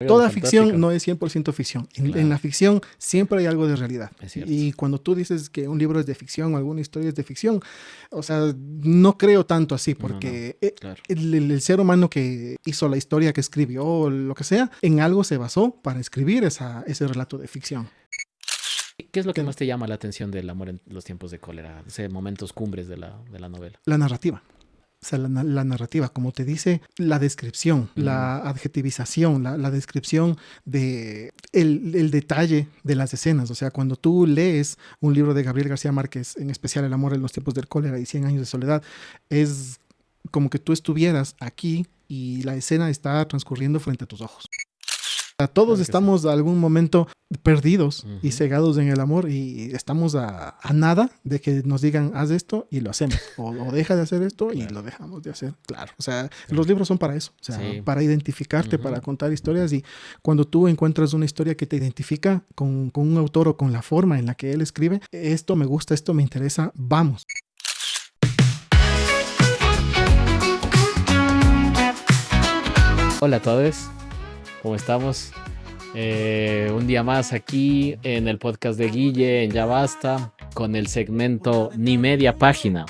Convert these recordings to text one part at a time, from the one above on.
Algo de Toda ficción fantástico. no es 100% ficción. En Claro, la ficción siempre hay algo de realidad. es cierto. Y cuando tú dices que un libro es de ficción o alguna historia es de ficción, o sea, no creo tanto así, No, no, porque claro. el ser humano que hizo la historia, que escribió, o lo que sea, en algo se basó para escribir ese relato de ficción. ¿Qué es lo que Que más te llama la atención del amor en los tiempos de cólera? Ese momentos cumbres de la novela. la narrativa. O sea, la narrativa, como te dice, la descripción, Mm, la adjetivización, la descripción de el detalle de las escenas. O sea, cuando tú lees un libro de Gabriel García Márquez, en especial El amor en los tiempos del cólera y 100 años de soledad, es como que tú estuvieras aquí y la escena está transcurriendo frente a tus ojos. Todos claro que sí. estamos a algún momento perdidos y Ujú, cegados en el amor y estamos a nada de que nos digan haz esto y lo hacemos o deja de hacer esto y claro, lo dejamos de hacer. Claro, o sea, los claro. libros son para eso, o sea, Sí. para identificarte, Ujú. para contar historias y cuando tú encuentras una historia que te identifica con un autor o con la forma en la que él escribe, esto me gusta, esto me interesa, vamos. Hola a todos, ¿cómo estamos? Un día más aquí en el podcast de Guille, en Ya Basta, con el segmento Ni Media Página,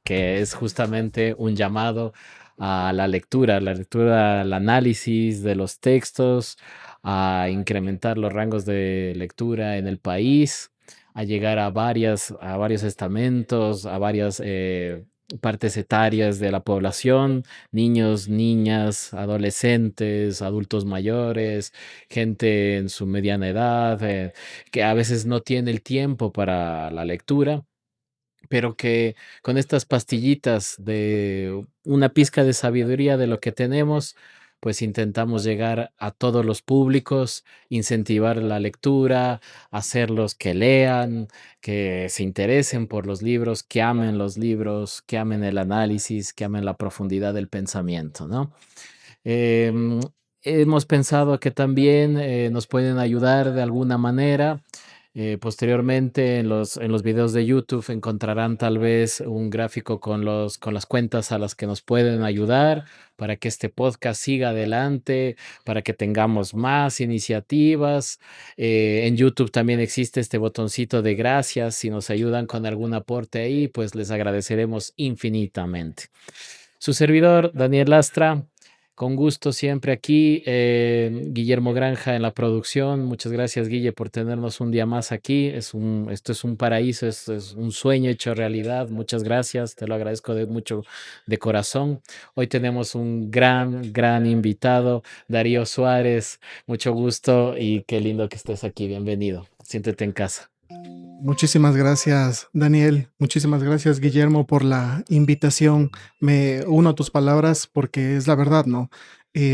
que es justamente un llamado a la lectura, al análisis de los textos, a incrementar los rangos de lectura en el país, a llegar a varios estamentos, a varias partes etarias de la población, niños, niñas, adolescentes, adultos mayores, gente en su mediana edad, que a veces no tiene el tiempo para la lectura, pero que con estas pastillitas de una pizca de sabiduría de lo que tenemos, pues intentamos llegar a todos los públicos, incentivar la lectura, hacerlos que lean, que se interesen por los libros, que amen el análisis, que amen la profundidad del pensamiento, ¿no? Em, Hemos pensado que también nos pueden ayudar de alguna manera. Posteriormente, en los videos de YouTube encontrarán tal vez un gráfico con las cuentas a las que nos pueden ayudar para que este podcast siga adelante, para que tengamos más iniciativas. En YouTube también existe este botoncito de gracias. Si nos ayudan con algún aporte ahí, pues les agradeceremos infinitamente. Su servidor, Daniel Lastra, con gusto siempre aquí. Guillermo Granja en la producción. Muchas gracias, Guille, por tenernos un día más aquí. Esto es un paraíso, esto es un sueño hecho realidad. Muchas gracias, te lo agradezco de mucho de corazón. Hoy tenemos un gran invitado, Darío Suárez. Mucho gusto y qué lindo que estés aquí. Bienvenido. Siéntete en casa. Muchísimas gracias, Daniel. Muchísimas gracias, Guillermo, por la invitación. Me uno a tus palabras porque es la verdad, ¿no?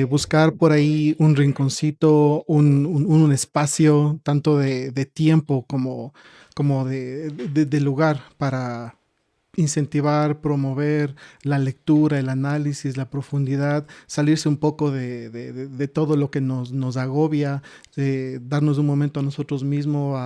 Buscar por ahí un rinconcito, un espacio, tanto de tiempo como de lugar para incentivar, promover la lectura, el análisis, la profundidad, salirse un poco de todo lo que nos agobia, darnos un momento a nosotros mismos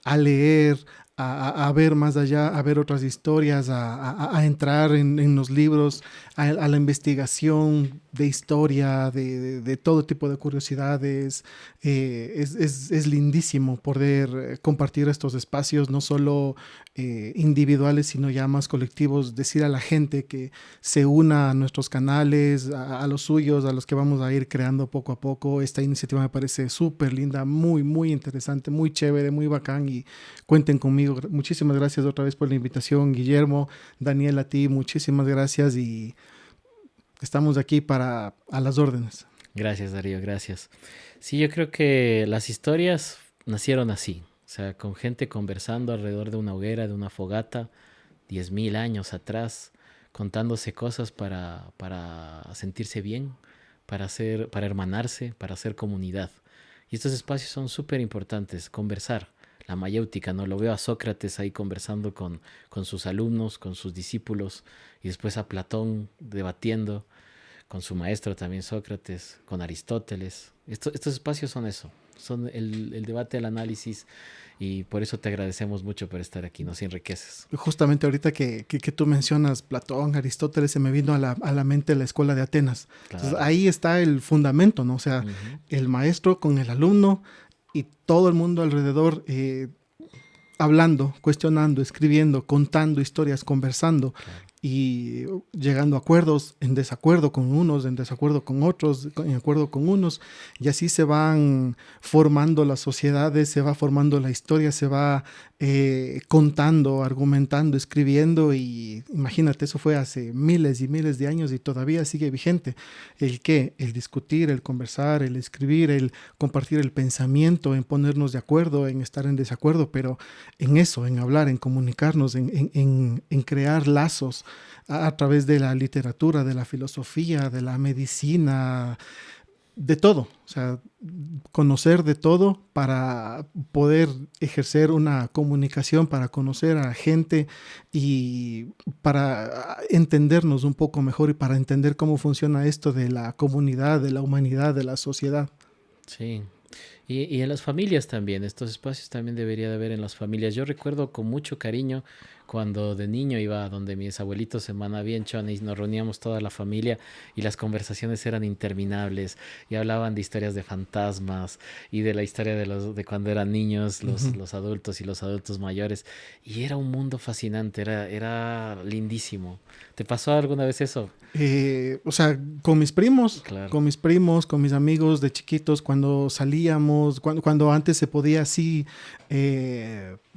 a leer, a ver más allá, a ver otras historias, a entrar en los libros, a la investigación de historia, de todo tipo de curiosidades. Es lindísimo poder compartir estos espacios, no solo individuales, sino ya más colectivos, decir a la gente que se una a nuestros canales, a los suyos, a los que vamos a ir creando poco a poco. Esta iniciativa me parece súper linda, muy interesante, muy chévere, muy bacán y cuenten conmigo. Muchísimas gracias otra vez por la invitación, Guillermo, Daniel, a ti, muchísimas gracias y estamos aquí para a las órdenes. Gracias, Darío, gracias. Sí, yo creo que las historias nacieron así, o sea, con gente conversando alrededor de una hoguera, de una fogata, 10.000 años atrás, contándose cosas para sentirse bien, para hermanarse, para hacer comunidad. Y estos espacios son súper importantes, conversar. La mayéutica, ¿no? Lo veo a Sócrates ahí conversando con sus alumnos, con sus discípulos, y después a Platón debatiendo con su maestro también Sócrates, con Aristóteles. Estos espacios son eso. son el debate, el análisis, y por eso te agradecemos mucho por estar aquí, nos enriqueces. Justamente ahorita que tú mencionas Platón, Aristóteles, se me vino a la mente la escuela de Atenas. Entonces, Claro. ahí está el fundamento, ¿no? O sea, Ujú. el maestro con el alumno y todo el mundo alrededor hablando, cuestionando, escribiendo, contando historias, conversando Claro. y llegando a acuerdos, en desacuerdo con unos, en desacuerdo con otros, en acuerdo con unos, y así se van formando las sociedades, se va formando la historia, se va contando, argumentando, escribiendo, y imagínate, eso fue hace miles y miles de años y todavía sigue vigente. ¿El qué? El discutir, el conversar, el escribir, el compartir el pensamiento, en ponernos de acuerdo, en estar en desacuerdo, pero en eso, en hablar, en comunicarnos, en crear lazos a través de la literatura, de la filosofía, de la medicina, de todo. O sea, conocer de todo para poder ejercer una comunicación, para conocer a gente y para entendernos un poco mejor y para entender cómo funciona esto de la comunidad, de la humanidad, de la sociedad. Sí. Y en las familias también, estos espacios también debería de haber en las familias. Yo recuerdo con mucho cariño cuando de niño iba donde mis abuelitos en Manabí, en Chone, y nos reuníamos toda la familia y las conversaciones eran interminables y hablaban de historias de fantasmas y de la historia de cuando eran niños, Ujú. los adultos y los adultos mayores. Y era un mundo fascinante, era lindísimo. ¿Te pasó alguna vez eso? O sea, Claro, con mis primos, con mis amigos de chiquitos, cuando salíamos, cuando antes se podía así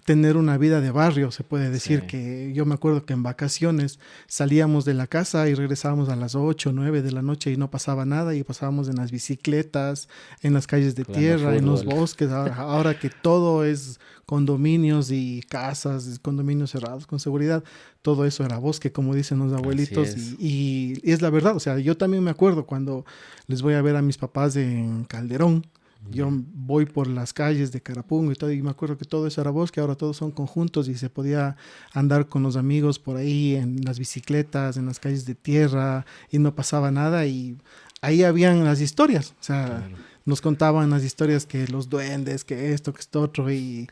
tener una vida de barrio, se puede sí, decir que yo me acuerdo que en vacaciones salíamos de la casa y regresábamos a las 8 o 9 de la noche y no pasaba nada y pasábamos en las bicicletas, en las calles de jugando tierra, en los fútbol. bosques, ahora que todo es condominios y casas, condominios cerrados con seguridad, todo eso era bosque, como dicen los Así abuelitos, es. y es la verdad. O sea, yo también me acuerdo cuando les voy a ver a mis papás en Calderón, yo Ya. voy por las calles de Carapungo y todo, y me acuerdo que todo eso era bosque, ahora todos son conjuntos y se podía andar con los amigos por ahí en las bicicletas, en las calles de tierra, y no pasaba nada, y ahí habían las historias, o sea, Claro. nos contaban las historias que los duendes, que esto otro, y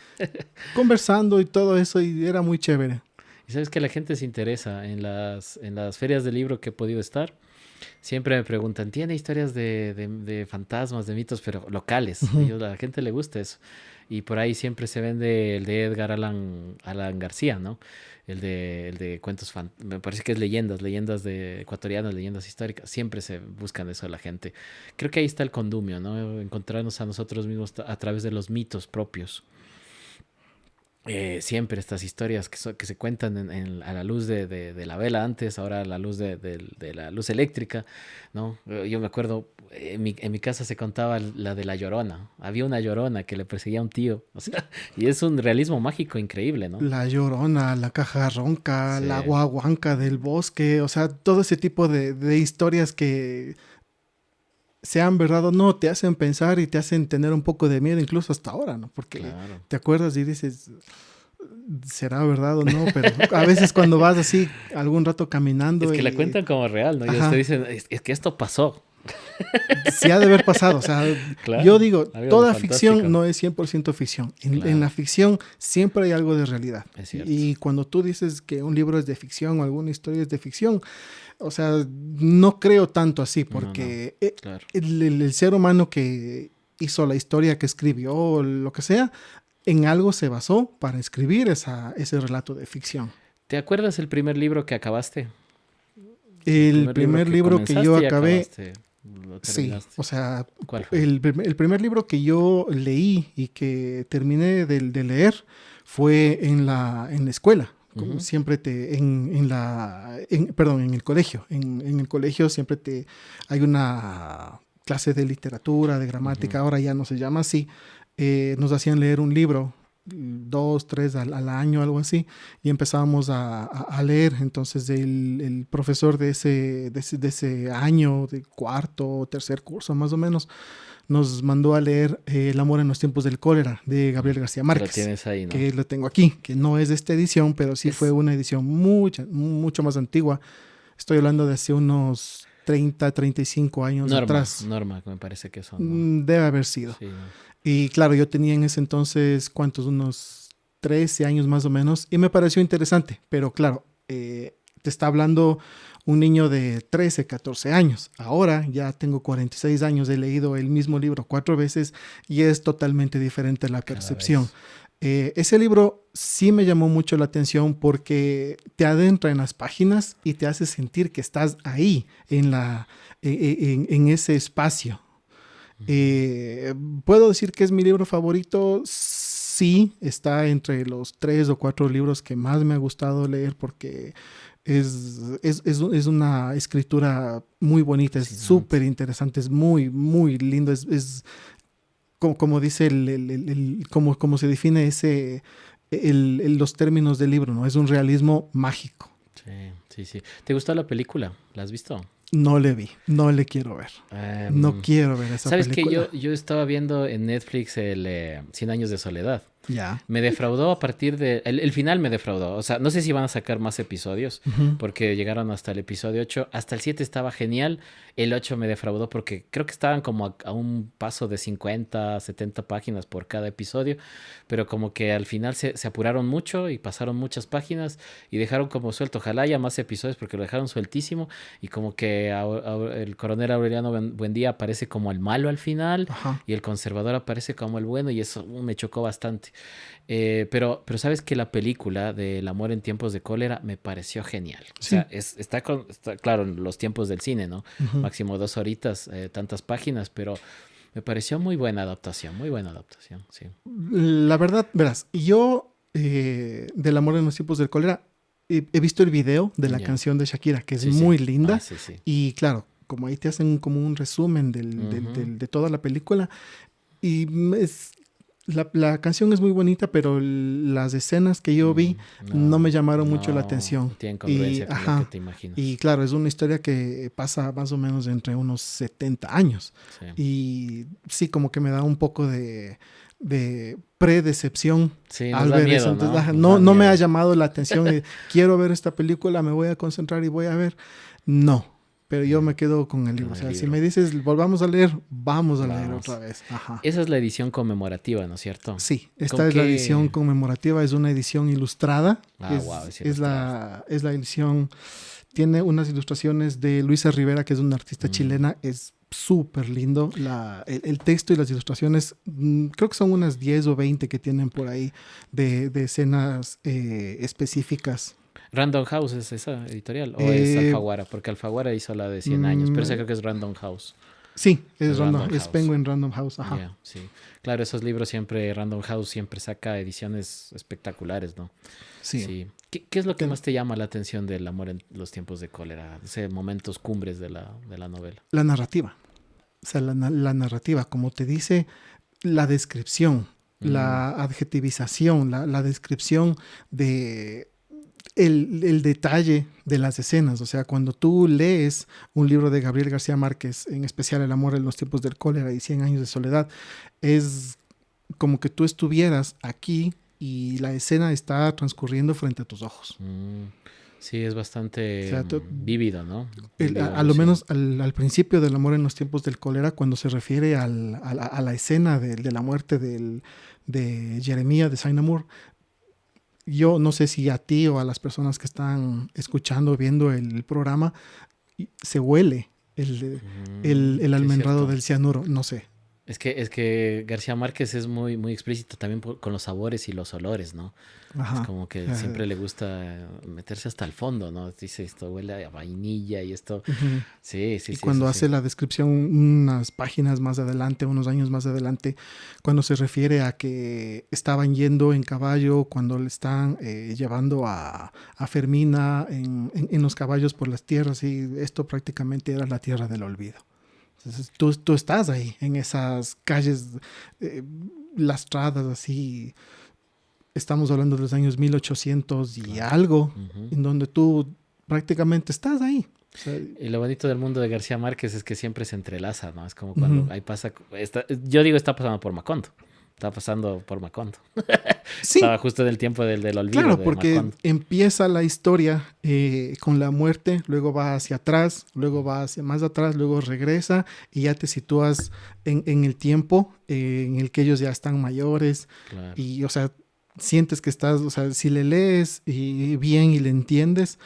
conversando y todo eso, y era muy chévere. Y sabes que la gente se interesa en las ferias de libro que he podido estar. Siempre me preguntan, ¿tiene historias de fantasmas, de mitos, pero locales? Ujú. A la gente le gusta eso. Y por ahí siempre se vende el de Edgar Allan García, ¿no? El de cuentos, me parece que es leyendas de ecuatorianas, leyendas históricas. Siempre se buscan eso a la gente. Creo que ahí está el condumio, ¿no? Encontrarnos a nosotros mismos a través de los mitos propios. Siempre estas historias que se cuentan a la luz de la vela antes, ahora a la luz de la luz eléctrica, ¿no? Yo me acuerdo, en mi casa se contaba la de la Llorona. Había una Llorona que le perseguía a un tío, o sea, y es un realismo mágico increíble, ¿no? La Llorona, la Caja Ronca, Sí, la Guaguanca del bosque, o sea, todo ese tipo de historias que sean verdad o no, te hacen pensar y te hacen tener un poco de miedo, incluso hasta ahora, ¿no? Porque claro. te acuerdas y dices, ¿será verdad o no? Pero a veces cuando vas así algún rato Es caminando que la y, cuentan como real, ¿no? Y te ajá, dicen, es que esto pasó. sí ha de haber pasado. O sea, yo Claro, digo, algo de toda ficción fantástico. no es 100% ficción. En la Claro, ficción siempre hay algo de realidad. es cierto. Y cuando tú dices que un libro es de ficción o alguna historia es de ficción, o sea, no creo tanto así, No, no, porque claro. el ser humano que hizo la historia, que escribió, lo que sea, en algo se basó para escribir ese relato de ficción. ¿Te acuerdas el primer libro que acabaste? El El primer libro primer que libro que yo comenzaste y acabé, acabaste, lo sí, terminaste. o sea, ¿Cuál fue? el primer libro que yo leí y que terminé de leer fue en la escuela. Como Ujú, siempre perdón, en el colegio. En el colegio siempre hay una clase de literatura, de ujú. gramática, ahora ya no se llama así. Nos hacían leer un libro, dos, tres al año, algo así, y empezábamos a leer. Entonces el profesor de ese año, de cuarto o tercer curso más o menos, nos mandó a leer El amor en los tiempos del cólera de Gabriel García Que lo Márquez, tienes ahí, ¿no? que lo tengo aquí, que no es de esta edición, pero sí fue Es, una edición mucho más antigua. Estoy hablando de hace unos 30, 35 años atrás. Norma, me parece que son, ¿no? Debe haber sido. Sí, ¿no? Y claro, yo tenía en ese entonces, ¿cuántos? Unos 13 años más o menos, y me pareció interesante, pero claro, te está hablando un niño de 13, 14 años. Ahora ya tengo 46 años, he leído el mismo libro 4 veces y es totalmente diferente la Cada percepción. vez. Ese libro sí me llamó mucho la atención porque te adentra en las páginas y te hace sentir que estás ahí, en ese espacio. Ujú. Eh, ¿Puedo decir que es mi libro favorito? Sí, está entre los 3 o 4 libros que más me ha gustado leer porque es una escritura muy bonita, es Fascinante. súper interesante, es muy, muy lindo, es como dice como se define los términos del libro, ¿no? Es un realismo mágico. Sí, sí, sí. ¿Te gustó la película? ¿La has visto? No le vi, no le quiero ver. No Em, quiero ver esa ¿Sabes qué? película. Yo estaba viendo en Netflix el 100 años de soledad. Ya. Me defraudó a partir de... El final me defraudó. O sea, no sé si van a sacar más episodios, Ujú. porque llegaron hasta el episodio 8. Hasta el 7 estaba genial. El 8 me defraudó porque creo que estaban como a un paso de 50, 70 páginas por cada episodio, pero como que al final se apuraron mucho y pasaron muchas páginas y dejaron como suelto. Ojalá haya más episodios porque lo dejaron sueltísimo y como que el coronel Aureliano Buendía aparece como el malo al final Ajá. y el conservador aparece como el bueno y eso me chocó bastante. Pero sabes que la película del amor en tiempos de cólera me pareció genial. O Sí. sea, está claro en los tiempos del cine, ¿no? Ujú. Máximo 2 horitas, tantas páginas, pero me pareció muy buena adaptación, sí. La verdad, verás, yo del amor en los tiempos del cólera he visto el video de la Ya, canción de Shakira, que es sí, sí. muy Ah, linda, sí, sí. y claro, como ahí te hacen como un resumen Ujú. de toda la película, y la canción es muy bonita, pero las escenas que yo vi no me No, llamaron mucho la no atención. tiene Y, congruencia con lo que ajá, te y imaginas. claro, es una historia que pasa más o menos entre unos 70 años. Sí. Y sí, como que me da un poco de predecepción Sí, nos al da ver eso. miedo, Entonces, ¿no? ajá, Nos da no me ha miedo. llamado la atención. Quiero ver esta película, me voy a concentrar y voy a ver. No, pero yo me quedo con el libro. O Con el sea, si me libro. dices, volvamos a leer, vamos a leer otra Vamos. vez. Ajá. Esa es la edición conmemorativa, ¿no es cierto? Sí, ¿Con esta es la edición qué? conmemorativa, es una edición ilustrada. Ah, wow, es ilustrada. Es la edición, tiene unas ilustraciones de Luisa Rivera, que es una artista Mm, chilena, es súper lindo. El texto y las ilustraciones, creo que son unas 10 o 20 que tienen por ahí de escenas específicas. Random House es esa editorial o es Eh, Alfaguara, porque Alfaguara hizo la de 100 años, pero esa mm, creo que es Random House. sí, Es Random Es House. Penguin Random House, ajá. Ya, sí. Claro, esos libros siempre, Random House siempre saca ediciones espectaculares, ¿no? Sí, Sí. ¿Qué es lo que te- más te llama la atención del amor en los tiempos de cólera? Ese momentos cumbres de la novela. la narrativa. O sea, la narrativa, como te dice, la descripción, Mm, la adjetivización, la descripción de el detalle de las escenas. O sea, cuando tú lees un libro de Gabriel García Márquez, en especial El amor en los tiempos del cólera y 100 años de soledad, es como que tú estuvieras aquí y la escena está transcurriendo frente a tus ojos. mm. Sí, es O bastante sea, vívido, ¿no? Vívido, a lo lúcido. menos al principio del amor en los tiempos del cólera, cuando se refiere a la escena de la muerte de Jeremía, de Sainamur, yo no sé si a ti o a las personas que están escuchando o viendo el programa se huele el Sí, es almendrado cierto. del cianuro, no sé. Es que García Márquez es muy, muy explícito también con los sabores y los olores, ¿no? Es Ajá. como que siempre le gusta meterse hasta el fondo, ¿no? Dice esto huele a vainilla y esto. Ujú. Sí, sí, Y sí, eso cuando sí. hace la descripción unas páginas más adelante, unos años más adelante, cuando se refiere a que estaban yendo en caballo, cuando le están llevando a Fermina en los caballos por las tierras, y esto prácticamente era la tierra del olvido. Entonces tú estás ahí, en esas calles eh, lastradas así, estamos hablando de los años 1800 y Claro. algo, Ujú. en donde tú prácticamente estás ahí. O sea, Y lo bonito del mundo de García Márquez es que siempre se entrelaza, ¿no? Es como cuando ujú. ahí pasa, yo digo está pasando por Macondo. Estaba pasando por Macondo. Sí, Estaba justo en el tiempo del olvido claro, de porque Macondo. empieza la historia con la muerte, luego va hacia atrás, luego va hacia más atrás, luego regresa y ya te sitúas en el tiempo en el que ellos ya están mayores Claro. y, o sea, sientes que estás, o sea, si le lees bien y le entiendes,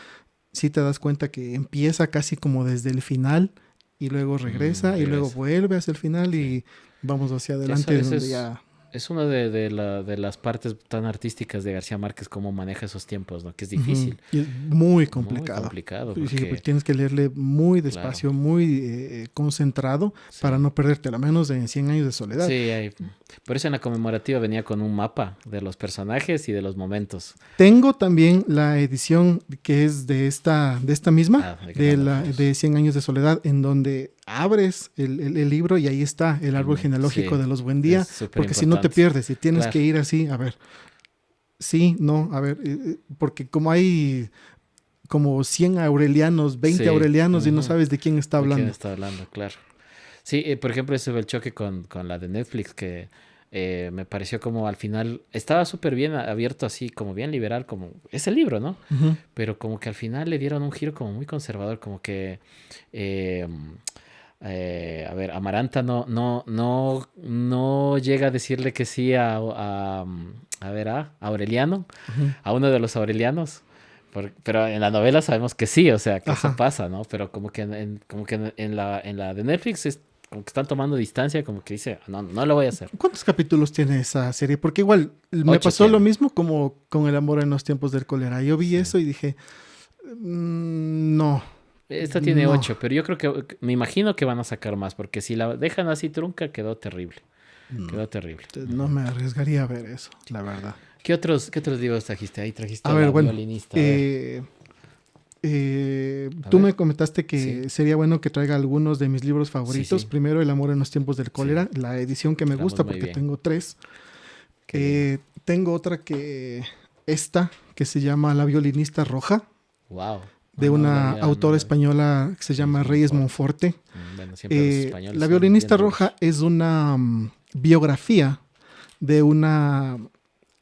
sí te das cuenta que empieza casi como desde el final y luego regresa y luego Regresa. vuelve hacia el final Sí. y vamos hacia Eso, adelante eso donde ya... es una de las partes tan artísticas de García Márquez, cómo maneja esos tiempos, ¿no? Que es Ujú. difícil. Y es muy Muy complicado. complicado Y sí, pues porque, tienes que leerle muy claro, despacio, muy concentrado para sí. no perderte, al menos en Cien años de soledad. Sí, por eso en la conmemorativa venía con un mapa de los personajes y de los momentos. Tengo también la edición que es de esta misma, Ah, de Granda de Foz. Cien años de soledad, en donde abres el libro y ahí está el árbol genealógico Sí, de los Buendía, es súper porque si no te importante. pierdes y tienes Claro, que ir así, a ver, sí, no, a ver, porque como hay como 100 aurelianos, 20 sí. aurelianos y no Ujú. sabes de quién está ¿De quién hablando. está hablando? Claro. Sí, por ejemplo, ese fue el choque con la de Netflix, que me pareció como al final estaba súper bien abierto, así como bien liberal, como ese libro, ¿no? Ujú. Pero como que al final le dieron un giro como muy conservador, como que, eh, a ver, Amaranta no llega a decirle que sí a Aureliano, Ujú. a uno de los Aurelianos. Pero en la novela sabemos que sí, o sea, que eso Ajá. pasa, ¿no? Pero como que en la de Netflix es como que están tomando distancia, como que dice, no, no lo voy a hacer. ¿Cuántos capítulos tiene esa serie? Porque igual me 8 pasó lo tiene. mismo como con El amor en los tiempos del cólera. Yo vi Sí. eso y dije, no, Esta tiene no, 8, pero yo creo que me imagino que van a sacar más, porque si la dejan así trunca, quedó terrible. no, Quedó terrible. no Ujú. me arriesgaría a ver eso, la verdad. Qué otros libros trajiste? Ahí A trajiste a ver, la bueno, violinista. A ver, eh, a tú ver. me comentaste Sí, que sería bueno que traiga algunos de mis libros sí, favoritos. sí, Primero, El amor en los tiempos del sí. cólera, la edición que me Quedamos gusta muy porque bien. tengo tres. Qué lindo. Tengo otra que se llama La violinista roja, Wow. No, de una no autora la vi. española que se llama Reyes Reyes Monfort. Monforte. Bueno, siempre los españoles La son bien violinista roja duros. es una biografía de una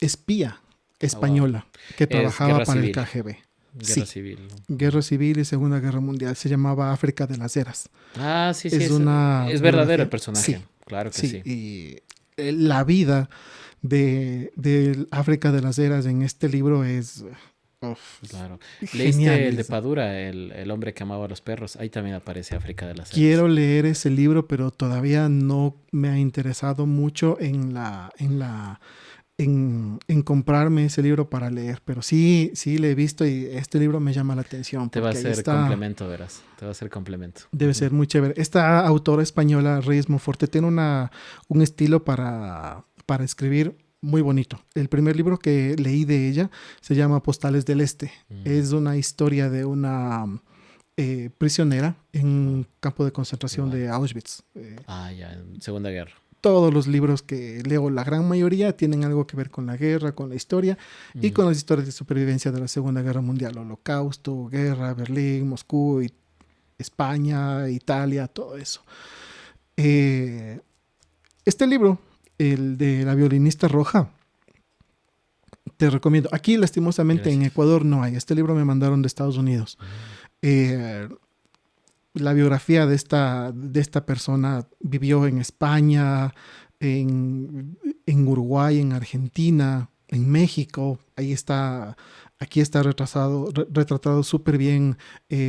espía Ah, wow. española que Es trabajaba guerra para el civil. KGB. Guerra Sí, civil. ¿No? Guerra Civil y Segunda Guerra Mundial. Se llamaba África de las Heras. Ah, sí, sí, Es una es verdadero el biografía. personaje. Sí, Claro que sí. sí. Y la vida de África de las Heras en este libro es Claro. genial. ¿Leíste el de Padura, el hombre que amaba a los perros? Ahí también aparece África de las Heras. Quiero leer ese libro, pero todavía no me ha interesado mucho en comprarme ese libro para leer. Pero sí, sí le he visto y este libro me llama la atención Te va a porque ahí hacer está, complemento, verás. Te va a hacer complemento. debe Ujú. ser muy chévere. Esta autora española, Reyes Monforte, tiene un estilo para escribir muy bonito. El primer libro que leí de ella se llama Postales del Este. Mm, Es una historia de una prisionera en wow, un campo de concentración igual. de Auschwitz. Ah, ya, en Segunda Guerra. Todos los libros que leo, la gran mayoría, tienen algo que ver con la guerra, con la historia y Mm, con las historias de supervivencia de la Segunda Guerra Mundial, Holocausto, guerra, Berlín, Moscú, España, Italia, todo eso. Eh, este libro, el de La violinista roja, te recomiendo. Aquí, lastimosamente, en gracias. Ecuador no hay. Este libro me mandaron de Estados Unidos. Mm, Eh, la biografía de esta persona vivió en España, en Uruguay, en Argentina, en México. Ahí está, aquí está retratado súper bien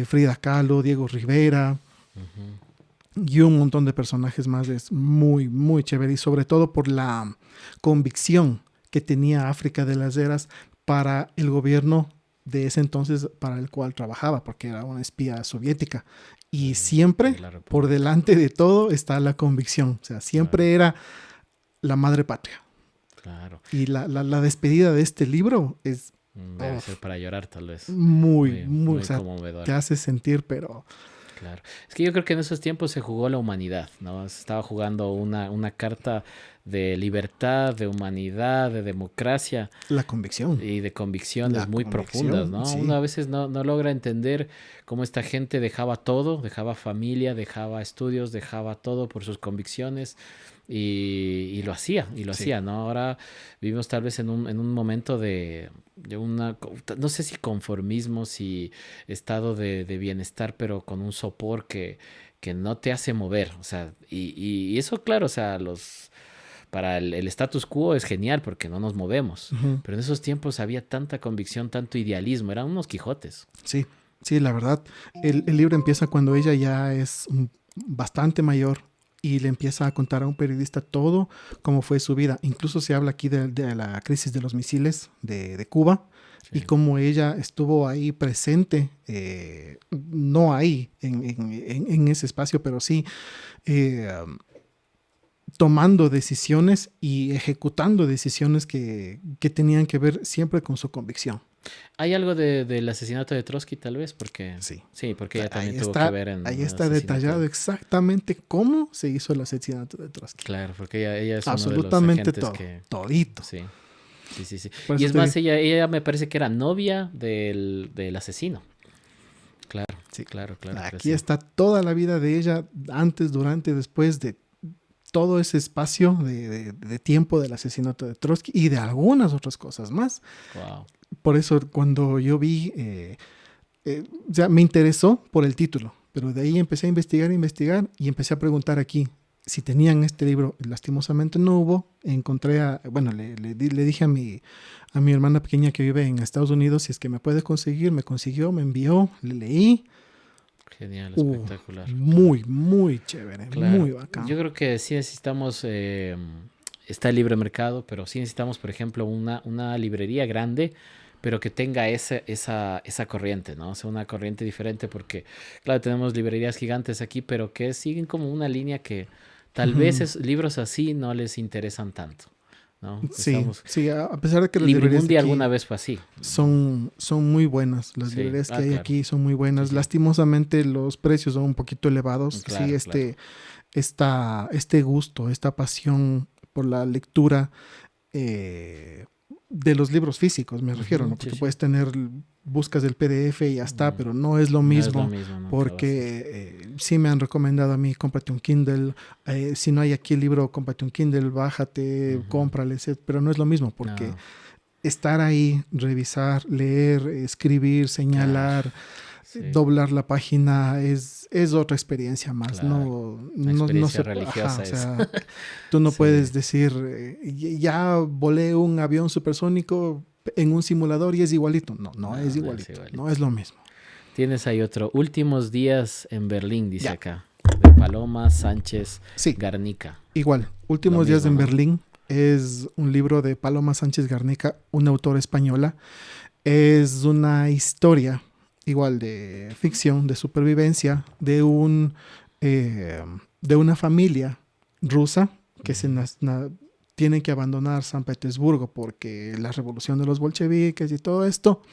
Frida Kahlo, Diego Rivera ujú. y un montón de personajes más. Es muy, muy chévere y sobre todo por la convicción que tenía África de las Heras para el gobierno de ese entonces para el cual trabajaba, porque era una espía soviética. Y De siempre, la por República. delante de todo, está la convicción. O sea, Claro, siempre era la madre patria. claro. Y la despedida de este libro es Debe ser para llorar, tal vez. muy, Muy, muy, o muy sea, te conmovedora. hace sentir, pero Claro. Es que yo creo que en esos tiempos se jugó la humanidad, ¿no? Se estaba jugando una carta de libertad, de humanidad, de democracia La convicción. y de convicciones La muy convicción, profundas, ¿no? sí. Uno a veces no logra entender cómo esta gente dejaba todo, dejaba familia, dejaba estudios, dejaba todo por sus convicciones y lo hacía, Sí. ¿no? Ahora vivimos tal vez en un momento de una, no sé si conformismo, si estado de bienestar, pero con un sopor que no te hace mover, o sea, y eso, claro, o sea, para el status quo es genial porque no nos movemos, Ujú. pero en esos tiempos había tanta convicción, tanto idealismo, eran unos Quijotes. Sí, sí, la verdad. El libro empieza cuando ella ya es bastante mayor y le empieza a contar a un periodista todo cómo fue su vida. Incluso se habla aquí de la crisis de los misiles de Cuba y Sí. cómo ella estuvo ahí presente, no ahí en ese espacio, pero sí eh, tomando decisiones y ejecutando decisiones que tenían que ver siempre con su convicción. ¿Hay algo del asesinato de Trotsky tal vez? Porque Sí. sí, porque ella también tuvo que ver en Ahí el está asesinato. detallado exactamente cómo se hizo el asesinato de Trotsky. Claro, porque ella es uno de los Absolutamente agentes todo, que... todito. Sí, sí, sí, sí. Por Y eso es te más, digo, ella me parece que era novia del asesino. Claro, sí, claro, claro que aquí sí. está toda la vida de ella, antes, durante, después de todo ese espacio de tiempo del asesinato de Trotsky y de algunas otras cosas más. Wow. Por eso cuando yo vi, o sea, me interesó por el título, pero de ahí empecé a investigar y empecé a preguntar aquí si tenían este libro. Lastimosamente no hubo. Encontré bueno, le dije a mi hermana pequeña que vive en Estados Unidos si es que me puede conseguir. Me consiguió, me envió, le leí. Genial, espectacular. Claro. Muy, muy chévere, Claro. muy bacán. Yo creo que sí necesitamos, está el libre mercado, pero sí necesitamos, por ejemplo, una librería grande, pero que tenga esa corriente, ¿no? O sea, una corriente diferente, porque, claro, tenemos librerías gigantes aquí, pero que siguen como una línea que tal vez Ujú. libros así no les interesan tanto, ¿no? Sí, Estamos... sí, a pesar de que las librerías de Librimundi alguna aquí vez fue así. son muy buenas. Las Sí, librerías que hay claro. aquí son muy Sí, buenas. sí. Lastimosamente los precios son un poquito elevados. Sí, Claro, claro. este gusto, esta pasión por la lectura eh, de los libros físicos, me refiero, Ujú, ¿no? sí, Porque sí. puedes buscas el PDF y ya está, Mm, pero no es lo no es lo mismo mismo, nunca va a ser. porque sí me han recomendado a mí, cómprate un Kindle, si no hay aquí el libro, cómprate un Kindle, bájate, Ujú. cómprale, pero no es lo mismo porque No, estar ahí, revisar, leer, escribir, claro. señalar, Sí, doblar la página es otra experiencia más. claro. No, Una no experiencia se ajá, o religiosa es. sea, tú no Sí, puedes decir, ya volé un avión supersónico en un simulador y es igualito. No, no es no, no es igualito, no igualito. es lo mismo. Tienes ahí otro. Últimos días en Berlín, dice Ya, acá. De Paloma Sánchez sí, Garnica. igual. Lo Últimos días mismo, en ¿no? Berlín es un libro de Paloma Sánchez Garnica, una autora española. Es una historia igual de ficción, de supervivencia, eh, de una familia rusa que Ujú. tiene que abandonar San Petersburgo porque la revolución de los bolcheviques y todo esto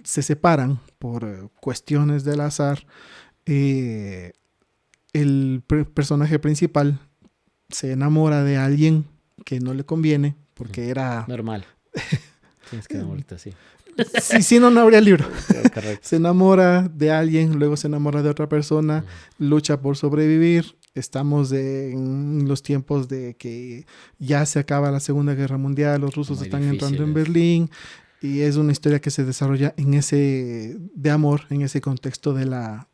se separan por cuestiones del azar. Eh, el personaje principal se enamora de alguien que no le conviene porque era... Normal. Tienes que enamorarte así. Si no, no habría libro. Correcto. Se enamora de alguien, luego se enamora de otra persona, Ujú. lucha por sobrevivir. Estamos en los tiempos de que ya se acaba la Segunda Guerra Mundial, los rusos Muy están entrando en difíciles. Berlín y es una historia que se desarrolla en ese de amor, en ese contexto de la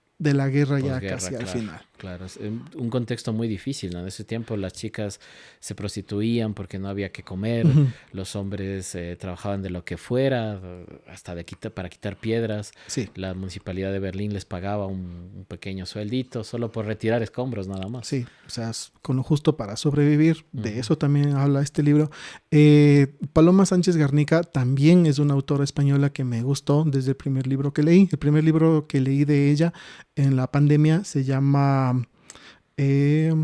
guerra ya Posguerra, casi al claro, final. claro. Es un contexto muy difícil, ¿no? En ese tiempo las chicas se prostituían porque no había que comer, Ujú. los hombres trabajaban de lo que fuera, hasta para quitar piedras. Sí, La municipalidad de Berlín les pagaba un pequeño sueldito solo por retirar escombros, nada más. sí, o sea, con lo justo para sobrevivir. De Ujú. eso también habla este libro. Paloma Sánchez Garnica también es una autora española que me gustó desde el primer libro que leí. El primer libro que leí de ella en la pandemia se llama eh,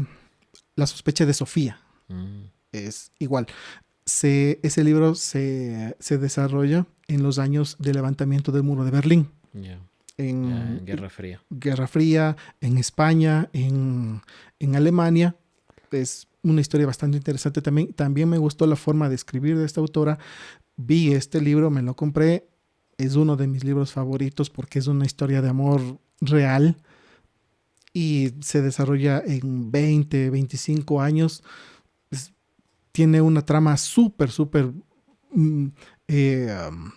La sospecha de Sofía. Mm, Es igual. Ese libro se desarrolla en los años del levantamiento del muro de Berlín. ya, ya, En en Guerra Fría. Guerra Fría, en España, en Alemania. es una historia bastante interesante. También me gustó la forma de escribir de esta autora. Vi este libro, me lo compré. Es uno de mis libros favoritos porque es una historia de amor real y se desarrolla en 20, 25 años. Tiene una trama súper mm, eh, um,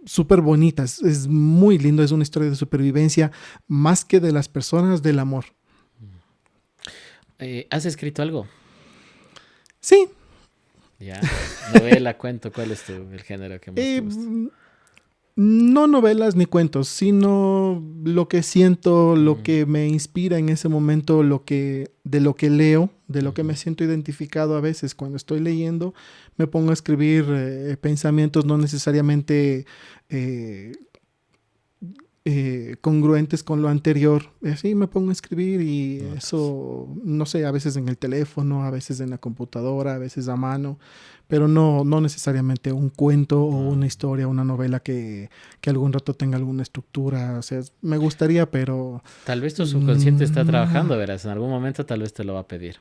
súper bonita. Es muy lindo, es una historia de supervivencia más que de las personas, del amor. ¿Has escrito algo? Sí. Ya. Novela, cuento, ¿cuál es el género que más te gusta? No novelas ni cuentos, sino lo que siento, lo Mm, que me inspira en ese momento, de lo que leo, de lo que me ujú. siento identificado a veces cuando estoy leyendo, me pongo a escribir pensamientos no necesariamente eh, congruentes con lo anterior. Y así me pongo a escribir y Notas. eso, no sé, a veces en el teléfono, a veces en la computadora, a veces a mano, pero no necesariamente un cuento o Ah. una historia, una novela que algún rato tenga alguna estructura. O sea, me gustaría, pero Tal vez tu subconsciente está mm, trabajando, verás. En algún momento tal vez te lo va a pedir.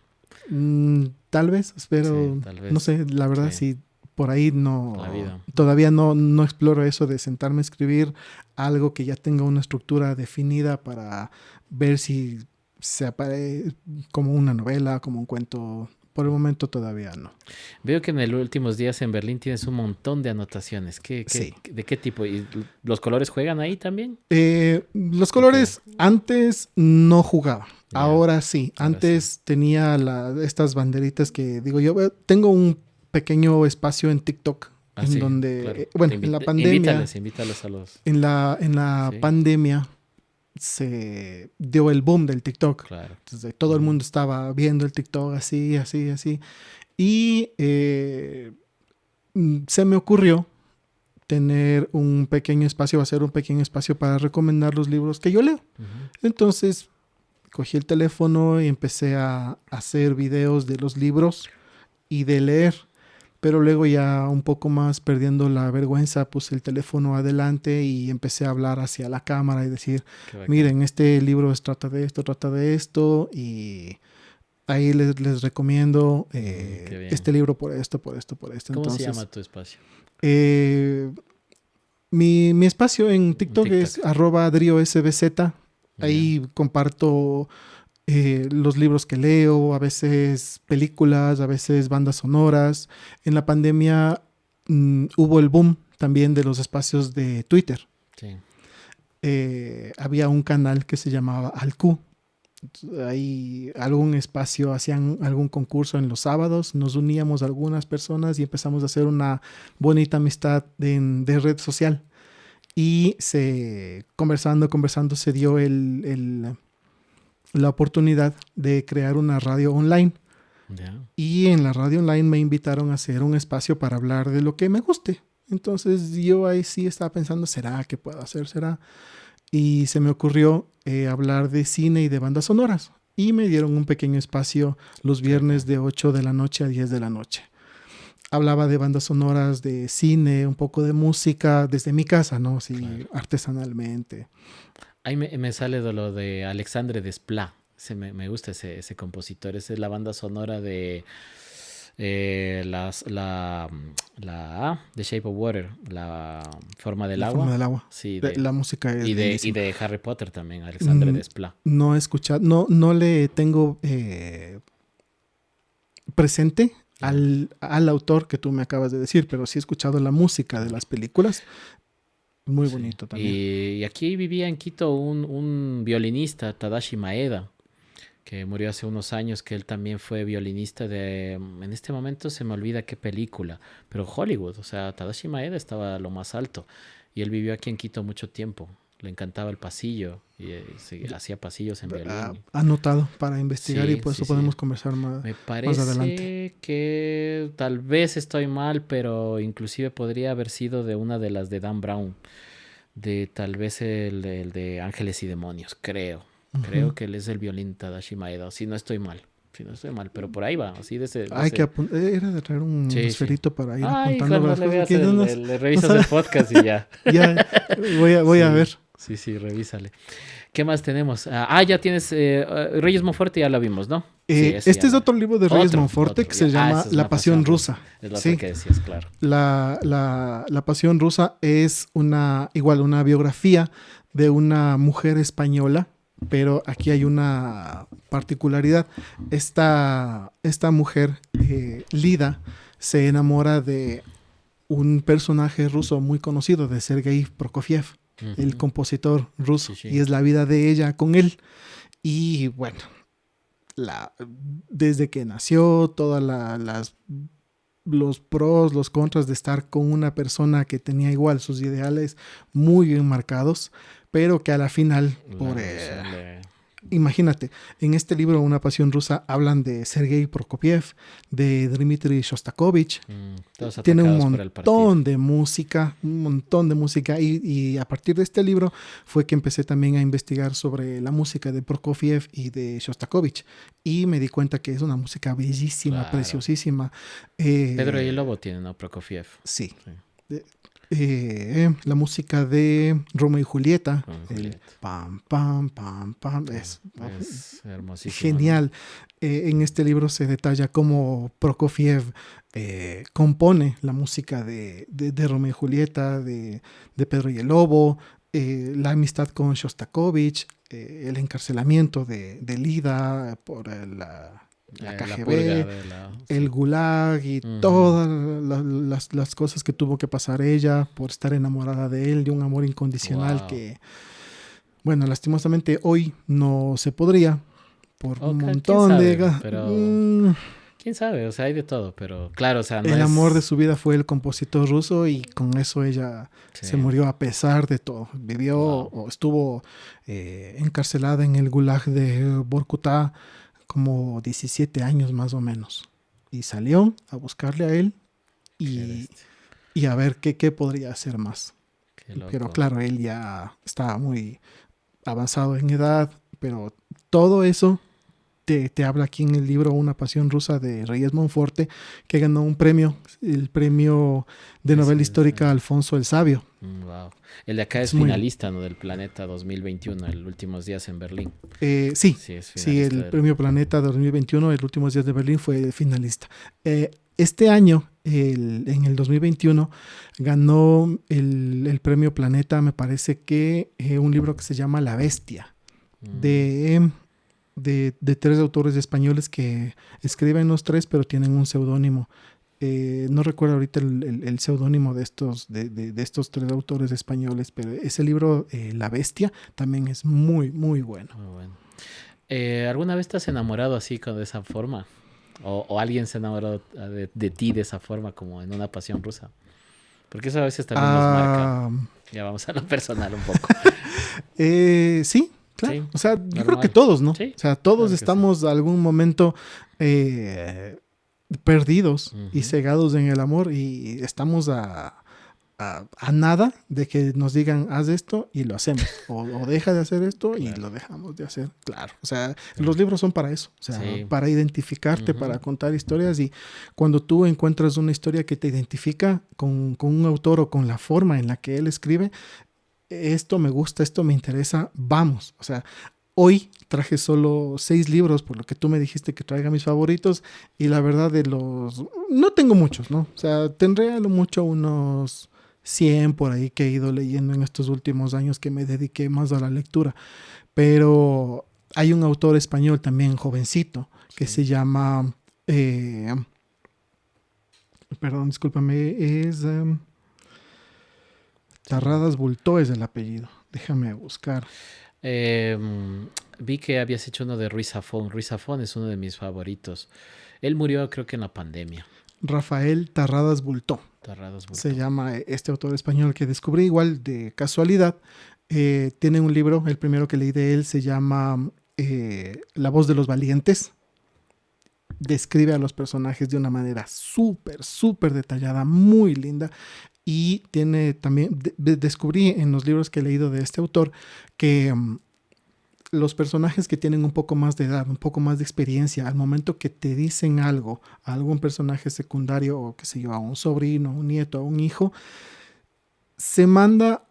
tal vez, Sí, pero tal no vez. sé, la verdad Sí, sí, por ahí la no, vida. todavía no exploro eso de sentarme a escribir algo que ya tenga una estructura definida para ver si se aparece como una novela, como un cuento. Por el momento todavía no. Veo que en los últimos días en Berlín tienes un montón de anotaciones. Sí. ¿De qué tipo? ¿Y los colores juegan ahí también? Los ¿O qué? colores antes no jugaba. Ya, Ahora sí. ahora sí. Antes tenía estas banderitas que digo yo, tengo un pequeño espacio en TikTok Ah, en sí, donde, claro. bueno, en la pandemia, Invítalos a los... en la Sí, pandemia se dio el boom del TikTok. claro. Entonces, todo el Ujú. mundo estaba viendo el TikTok así, así, así. Y se me ocurrió tener un pequeño espacio, hacer un pequeño espacio para recomendar los libros que yo leo. Ujú. Entonces, cogí el teléfono y empecé a hacer videos de los libros y de leer. Pero luego ya un poco más perdiendo la vergüenza, puse el teléfono adelante y empecé a hablar hacia la cámara y decir, Qué bacán. miren, este libro trata de esto y ahí les recomiendo Qué bien. este libro por esto, por esto, por esto. ¿Cómo se Entonces, llama tu espacio? eh, mi espacio en En TikTok es TikTok. @driosbz. Ya. Ahí comparto los libros que leo, a veces películas, a veces bandas sonoras. En la pandemia hubo el boom también de los espacios de Twitter. Sí. Había un canal que se llamaba Alcu. Ahí algún espacio, hacían algún concurso en los sábados, nos uníamos algunas personas y empezamos a hacer una bonita amistad de red social. Y conversando se dio la oportunidad de crear una radio online. Ya. Y en la radio online me invitaron a hacer un espacio para hablar de lo que me guste. Entonces yo ahí sí estaba pensando, ¿será que puedo hacer? ¿Será? Y se me ocurrió hablar de cine y de bandas sonoras. Y me dieron un pequeño espacio los Qué viernes bacán. de 8 de la noche a 10 de la noche. Hablaba de bandas sonoras, de cine, un poco de música, desde mi casa, ¿no? Sí, Claro. artesanalmente. Ahí me sale de lo de Alexandre Desplat. Me gusta ese compositor. Esa es la banda sonora de The Shape of Water, la forma del La forma agua. del agua. Sí, La música es y lindísima. de Harry Potter también, Alexandre Mm, Desplat. no he escuchado, no le tengo presente Ya. al autor que tú me acabas de decir, pero sí he escuchado la música de Claro. las películas. Muy Sí. bonito también. Y aquí vivía en Quito un violinista, Tadashi Maeda, que murió hace unos años, que él también fue violinista en este momento se me olvida qué película, pero Hollywood, o sea, Tadashi Maeda estaba a lo más alto y él vivió aquí en Quito mucho tiempo. Le encantaba el pasillo y hacía pasillos en violín. Anotado para investigar y Sí, por sí, eso sí. podemos conversar Me más adelante. parece que tal vez estoy mal, pero inclusive podría haber sido de una de las de Dan Brown, de tal vez el de Ángeles y Demonios, creo. Ujú. Creo que él es el violín Tadashi Maeda, si no estoy mal. Si no estoy mal, pero por ahí va, así de Hay que ese. apuntar, era de traer un Sí, sí. esferito para ir Ay, apuntando cuando las le cosas, veas porque no le no revisas el sabe. podcast y ya. Ya voy a Sí. ver. Sí, sí, revísale. ¿Qué más tenemos? Ya tienes Reyes Monforte, ya la vimos, ¿no? Sí, ese ya Este es la vi. otro libro de Reyes Monforte que se llama Esa es La una pasión Pasión rusa. Rusa. Es la otra Sí, que decías, claro. la Pasión Rusa es igual una biografía de una mujer española, pero aquí hay una particularidad. Esta mujer, Lida, se enamora de un personaje ruso muy conocido, de Sergei Prokofiev, el Ujú. compositor ruso, Sí, y sí. es la vida de ella con él. Y bueno, desde que nació, todas los pros, los contras de estar con una persona que tenía igual sus ideales muy bien marcados, pero que a la final, La evolución de... imagínate, en este libro Una pasión rusa hablan de Sergei Prokofiev, de Dmitri Shostakovich, todos tiene atacados por el partido. un montón de música y a partir de este libro fue que empecé también a investigar sobre la música de Prokofiev y de Shostakovich y me di cuenta que es una música bellísima, Claro. preciosísima. Pedro y el Eh, Lobo tienen, ¿no? Prokofiev. sí, Sí, la música de Romeo y Julieta, con el Julieta. pam, pam, pam, pam, es Es hermosísimo, ¿no? genial. En este libro se detalla cómo Prokofiev compone la música de Romeo y Julieta, de Pedro y el Lobo, la amistad con Shostakovich, el encarcelamiento de Lida por la La purga KGB, de la... el Sí. Gulag y Ujú. todas las cosas que tuvo que pasar ella por estar enamorada de él, de un amor incondicional Wow. que, bueno, lastimosamente hoy no se podría por un ¿Quién montón de... sabe? Pero... ¿Quién sabe? O sea, hay de todo, pero claro, o sea, no El amor de es... su vida fue el compositor ruso y con eso ella Sí, se murió a pesar de todo. Vivió wow. o estuvo encarcelada en el Gulag de Vorkuta como 17 años más o menos. Y salió a buscarle a él Qué y, bestia. y a ver qué podría hacer más. Qué Pero loco. claro, él ya estaba muy avanzado en edad, pero todo eso te habla aquí en el libro Una pasión rusa de Reyes Monforte, que ganó un premio, el premio de novela Ese es... histórica Alfonso el Sabio. wow. El de acá es Es muy... finalista, ¿no? Del Planeta 2021, el últimos días en Berlín. Sí, Sí, es sí, finalista el del... premio Planeta 2021, el últimos días de Berlín, fue finalista. Este año, en el 2021, ganó el premio Planeta, me parece que un libro que se llama La Bestia, Mm, de de tres autores españoles que escriben los tres, pero tienen un seudónimo. No recuerdo ahorita el seudónimo de estos tres autores españoles, pero ese libro, La Bestia, también es muy, muy bueno. muy bueno. ¿Alguna vez te has enamorado así, de esa forma? O alguien se ha enamorado de ti de esa forma, como en una pasión rusa? Porque eso a veces también nos marca. Ah, Ya vamos a lo personal un poco. sí, claro. Sí, O sea, yo creo que normal. todos, ¿no? Sí, O sea, todos claro que sí. estamos a algún momento eh, perdidos y Ujú, cegados en el amor y estamos a nada de que nos digan haz esto y lo hacemos o deja de hacer esto y claro, lo dejamos de hacer, claro, o sea, claro. los libros son para eso, o sea, Sí. para identificarte, Ujú, para contar historias y cuando tú encuentras una historia que te identifica con un autor o con la forma en la que él escribe, esto me gusta, esto me interesa, vamos, o sea, hoy traje solo 6 libros, por lo que tú me dijiste que traiga mis favoritos, y la verdad no tengo muchos, ¿no? O sea, tendré a lo mucho unos 100 por ahí que he ido leyendo en estos últimos años que me dediqué más a la lectura. Pero hay un autor español también jovencito que sí. se llama, eh, perdón, discúlpame, es Sí. Tarradas Bultó es el apellido. Déjame buscar. Vi que habías hecho uno de Ruiz Zafón. Ruiz Zafón es uno de mis favoritos. Él murió creo que en la pandemia. Rafael Tarradas Bultó. Tarradas Se Bulto. llama este autor español que descubrí igual de casualidad. Tiene un libro, el primero que leí de él se llama La voz de los valientes. Describe a los personajes de una manera súper, súper detallada, muy linda. Y tiene también, descubrí en los libros que he leído de este autor que los personajes que tienen un poco más de edad, un poco más de experiencia, al momento que te dicen algo a algún personaje secundario o qué sé yo, a un sobrino, a un nieto, a un hijo, se manda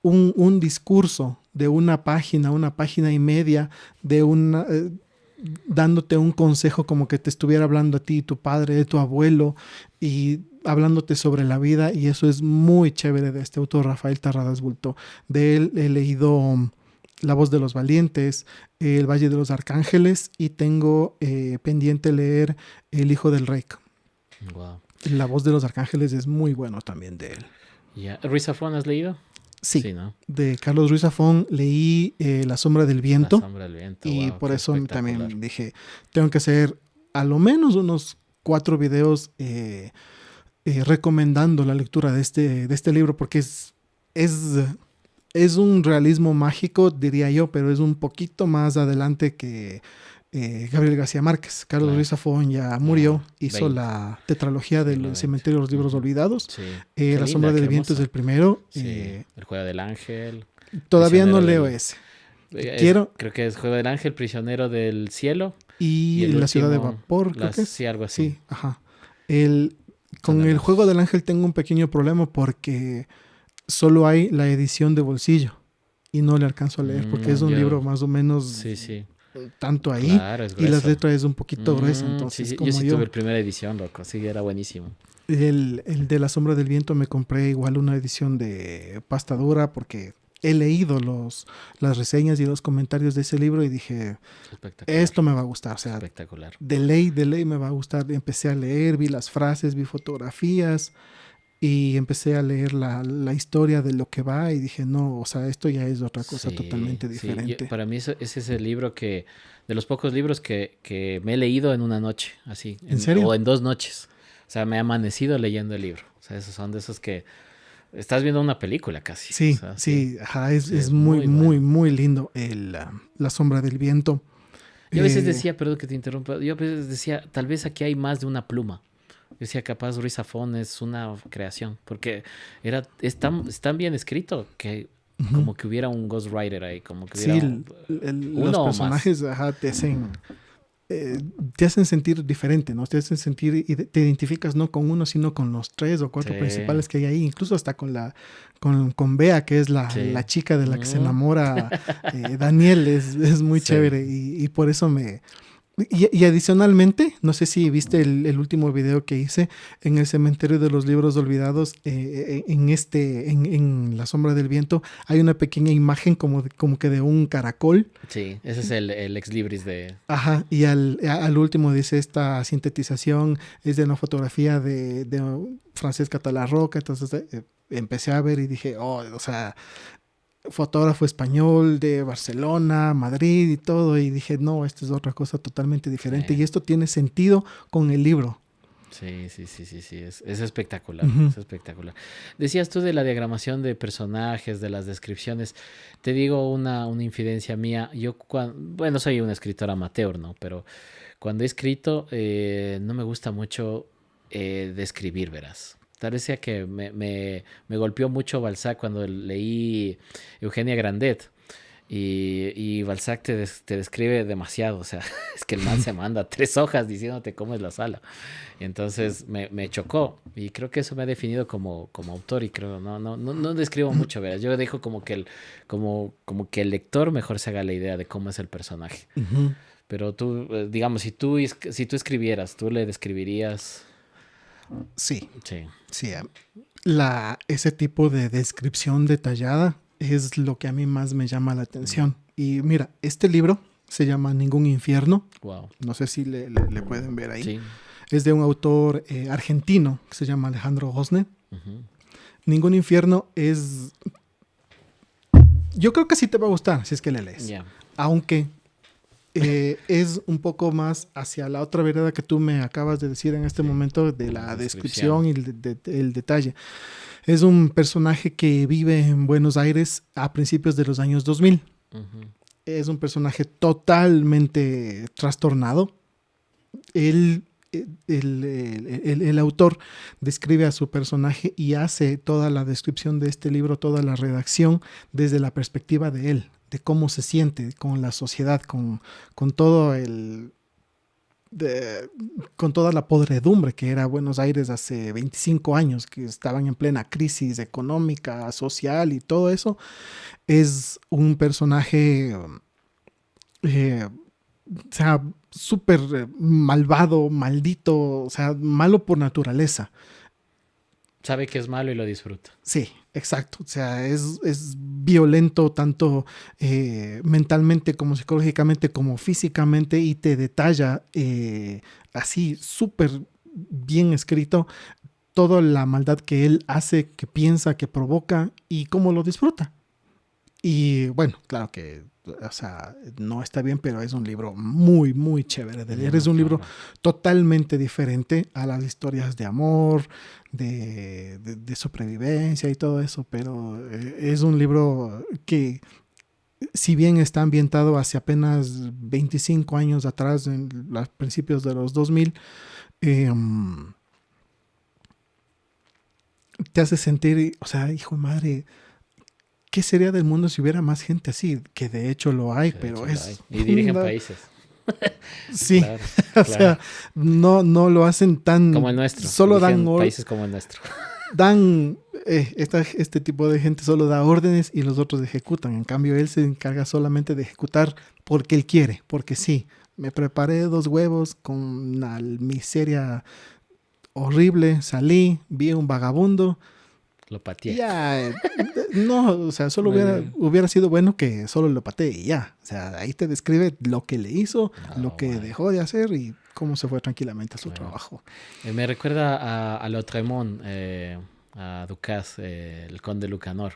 un discurso de una página y media, de una, dándote un consejo como que te estuviera hablando a ti, tu padre, tu abuelo, y hablándote sobre la vida, y eso es muy chévere de este autor, Rafael Terradas Bulto. De él he leído La voz de los valientes, El valle de los arcángeles, y tengo pendiente leer El hijo del rey. Wow. La voz de los arcángeles es muy bueno también de él. Yeah. ¿Ruiz Zafón has leído? Sí, ¿no? de Carlos Ruiz Zafón leí La sombra del viento. La sombra del viento, y wow, por eso espectacular. también dije, tengo que hacer a lo menos unos 4 videos recomendando la lectura de este libro, porque es un realismo mágico, diría yo, pero es un poquito más adelante que Gabriel García Márquez. Carlos Claro. Ruiz Zafón ya murió, Ah, hizo 20. la tetralogía del Siglo XX. Cementerio de los Libros Olvidados. Sí. La sombra del viento es el primero. Sí. El juego del ángel. Todavía no Prisionero leo del- ese. Creo que es Juego del Ángel, Prisionero del Cielo. Y el La ciudad de último, vapor, creo que es. Sí, algo así. Sí, ajá. Con el juego del ángel tengo un pequeño problema porque solo hay la edición de bolsillo y no le alcanzo a leer porque es un libro más o menos Sí. tanto ahí, Claro, es y las grueso. letras es un poquito gruesa, Sí, entonces sí, como yo sí tuve la primera edición, loco. Sí, era buenísimo. el de La sombra del viento me compré igual una edición de pasta dura porque he leído las reseñas y los comentarios de ese libro y dije, esto me va a gustar, o sea, espectacular. De ley me va a gustar. Empecé a leer, vi las frases, vi fotografías y empecé a leer la historia de lo que va y dije, no, o sea, esto ya es otra cosa totalmente diferente. Para mí ese es el libro de los pocos libros que me he leído en una noche, así. ¿En serio? O en 2 noches. O sea, me he amanecido leyendo el libro. O sea, esos son de esos que estás viendo una película casi. Sí, o sea, sí, ajá, es es muy, muy bueno. muy lindo La sombra del viento. Yo a veces decía, perdón que te interrumpa, yo a veces decía, tal vez aquí hay más de una pluma. Yo decía, capaz Ruiz Zafón es una creación, porque es tan bien escrito que como que hubiera un ghostwriter ahí, como que hubiera los personajes te hacen sentir diferente, ¿no? Te hacen sentir y te identificas no con uno, sino con los 3 o 4 principales que hay ahí, incluso hasta con Bea, que es la chica de la que se enamora Daniel, es muy chévere y por eso Y adicionalmente, no sé si viste el último video que hice en el Cementerio de los Libros Olvidados, en La sombra del viento, hay una pequeña imagen como que de un caracol. Sí, ese es el ex libris de... Ajá, y al último dice, esta sintetización es de una fotografía de Francesca Talarroca, entonces empecé a ver y dije, o sea... fotógrafo español de Barcelona, Madrid y todo, y dije, no, esto es otra cosa totalmente diferente, y esto tiene sentido con el libro. Sí, es espectacular, es espectacular. Decías tú de la diagramación de personajes, de las descripciones. Te digo una infidencia mía. Yo, bueno, soy un escritor amateur, ¿no? Pero cuando he escrito, no me gusta mucho describir, verás. Parecía que me golpeó mucho Balzac cuando leí Eugenia Grandet. Y Balzac te describe demasiado. O sea, es que el man se manda 3 hojas diciéndote cómo es la sala. Y entonces me chocó. Y creo que eso me ha definido como autor. Y creo, no describo mucho, ¿verdad? Yo dejo como que el lector mejor se haga la idea de cómo es el personaje. Uh-huh. Pero tú, digamos, si tú escribieras, ¿tú le describirías? Sí. Ese tipo de descripción detallada es lo que a mí más me llama la atención. Y mira, este libro se llama Ningún infierno. Wow. No sé si le pueden ver ahí. Sí. Es de un autor argentino que se llama Alejandro Gosne. Uh-huh. Ningún infierno es... Yo creo que sí te va a gustar si es que le lees. Yeah. Aunque es un poco más hacia la otra vereda que tú me acabas de decir en este momento de la descripción y el detalle. Es un personaje que vive en Buenos Aires a principios de los años 2000. Uh-huh. Es un personaje totalmente trastornado. El autor describe a su personaje y hace toda la descripción de este libro, toda la redacción desde la perspectiva de él, de cómo se siente con la sociedad, con todo de- con toda la podredumbre que era Buenos Aires hace 25 años, que estaban en plena crisis económica, social y todo eso, es un personaje, o sea, súper malvado, maldito, o sea, malo por naturaleza. Sabe que es malo y lo disfruta. Sí, exacto. O sea, es violento tanto mentalmente como psicológicamente como físicamente y te detalla así súper bien escrito toda la maldad que él hace, que piensa, que provoca y cómo lo disfruta. Y bueno, claro que, o sea, no está bien, pero es un libro muy, muy chévere de leer. Es un libro Claro. totalmente diferente a las historias de amor, de supervivencia y todo eso, pero es un libro que, si bien está ambientado hace apenas 25 años atrás, en los principios de los 2000, eh, te hace sentir, o sea, hijo de madre, ¿qué sería del mundo si hubiera más gente así? Que de hecho lo hay, Que de pero hecho lo hay. es... Y dirigen países. Sí, Claro, o claro. sea, no lo hacen Como el tan... nuestro. Solo Dirigen países como el nuestro. dan este tipo de gente solo da órdenes y los otros ejecutan. En cambio, él se encarga solamente de ejecutar porque él quiere, porque sí. Me preparé 2 huevos con una miseria horrible, salí, vi un vagabundo. Lo pateé. Ya, no, o sea, solo Muy bien. hubiera sido bueno que solo lo patee y ya. O sea, ahí te describe lo que le hizo, lo Oh, que my. dejó de hacer y cómo se fue tranquilamente a su Claro. trabajo. Me recuerda a Lautréamont, a Ducas, el conde Lucanor.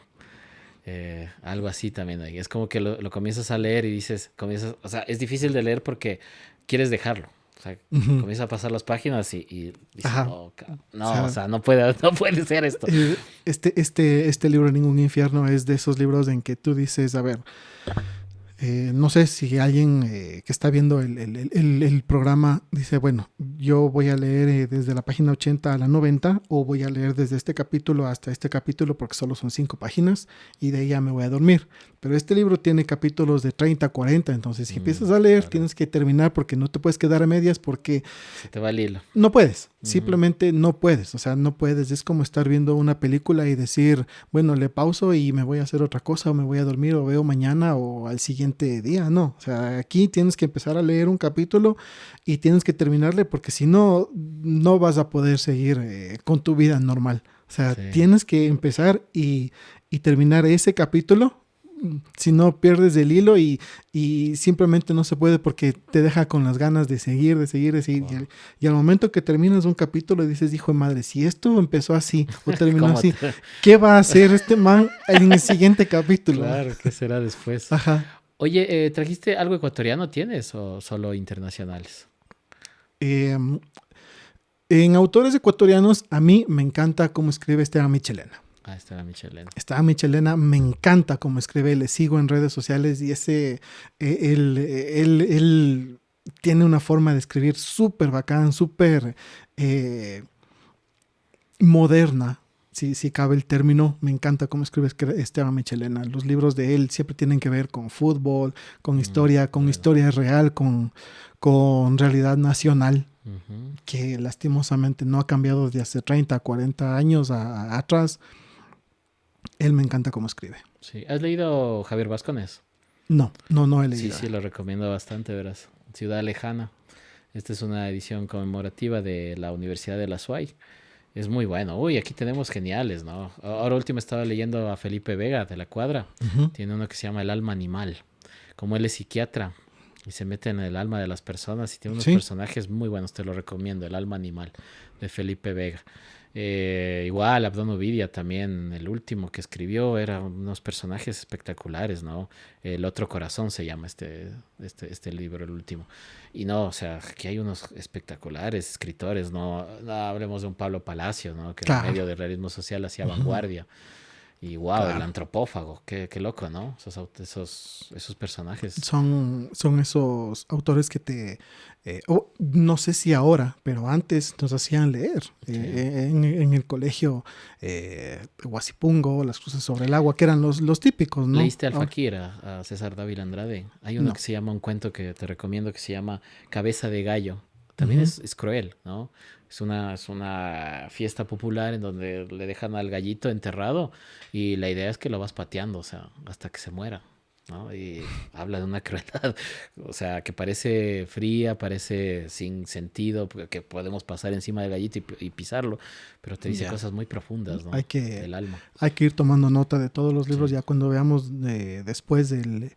Algo así también. Es como que lo comienzas a leer y dices, comienzas, o sea, es difícil de leer porque quieres dejarlo. O sea, Ujú. comienzas a pasar las páginas y dices, Ajá. no, O no, o sea, sea, no puede, no puede ser esto. este libro, Ningún Infierno, es de esos libros en que tú dices, a ver, no sé si alguien que está viendo el programa dice, bueno, yo voy a leer desde la página 80 a la 90 o voy a leer desde este capítulo hasta este capítulo porque solo son 5 páginas y de ahí ya me voy a dormir. Pero este libro tiene capítulos de 30 a 40, entonces si empiezas a leer Claro, tienes que terminar porque no te puedes quedar a medias porque se te va el hilo. no puedes, Ujú. simplemente no puedes, o sea, no puedes. Es como estar viendo una película y decir, bueno, le pauso y me voy a hacer otra cosa o me voy a dormir o veo mañana o al siguiente día. No, o sea, aquí tienes que empezar a leer un capítulo y tienes que terminarle porque si no, no vas a poder seguir con tu vida normal. O sea, Sí. tienes que empezar y terminar ese capítulo. Si no pierdes el hilo y simplemente no se puede porque te deja con las ganas de seguir, de seguir, de seguir. Wow. Y al momento que terminas un capítulo dices, hijo de madre, si esto empezó así o terminó ¿Cómo así, te- ¿qué va a hacer este man en el siguiente capítulo? Claro, ¿qué será después? Ajá. Oye, ¿trajiste algo ecuatoriano tienes o solo internacionales? Eh, en autores ecuatorianos, a mí me encanta cómo escribe Esteban Michelena. Ah, esta era Michelena. Esteban Michelena me encanta cómo escribe, le sigo en redes sociales y él tiene una forma de escribir súper bacán, súper eh, moderna, si cabe el término. Me encanta cómo escribe Esteban Michelena. Los libros de él siempre tienen que ver con fútbol, con Bueno. historia real, con realidad nacional, Ujú. que lastimosamente no ha cambiado de hace 30, 40 años atrás. Él me encanta cómo escribe. Sí. ¿Has leído Javier Vascones? No he Sí, leído. sí, lo recomiendo bastante, verás. Ciudad Lejana. Esta es una edición conmemorativa de la Universidad de la SUAY. Es muy bueno. Uy, aquí tenemos geniales, ¿no? Ahora último estaba leyendo a Felipe Vega de la Cuadra. Ujú. Tiene uno que se llama El alma animal. Como él es psiquiatra y se mete en el alma de las personas y tiene unos Sí, personajes muy buenos, te lo recomiendo. El alma animal de Felipe Vega. Igual, Abdón Ovidia también, el último que escribió, eran unos personajes espectaculares, ¿no? El otro corazón se llama este libro, el último. Y no, o sea, aquí hay unos espectaculares escritores, ¿no? No hablemos de un Pablo Palacio, ¿no? Que en claro. medio del realismo social hacía Ujú. vanguardia. Y wow, el Claro. antropófago, qué loco, ¿no? Esos personajes. Son esos autores que no sé si ahora, pero antes nos hacían leer Sí. en el colegio Huasipungo, Las Cruces sobre el Agua, que eran los típicos, ¿no? ¿Leíste al Ahora, Fakir, a César Dávila Andrade? Hay uno no. que se llama, un cuento que te recomiendo que se llama Cabeza de Gallo. también Ujú. es cruel, ¿no? Es una fiesta popular en donde le dejan al gallito enterrado y la idea es que lo vas pateando, o sea, hasta que se muera, ¿no? Y habla de una crueldad, o sea, que parece fría, parece sin sentido, que podemos pasar encima del gallito y pisarlo, pero te dice Ya. cosas muy profundas, Hay ¿no? que, Del alma. hay que ir tomando nota de todos los libros. Sí, Ya cuando veamos después el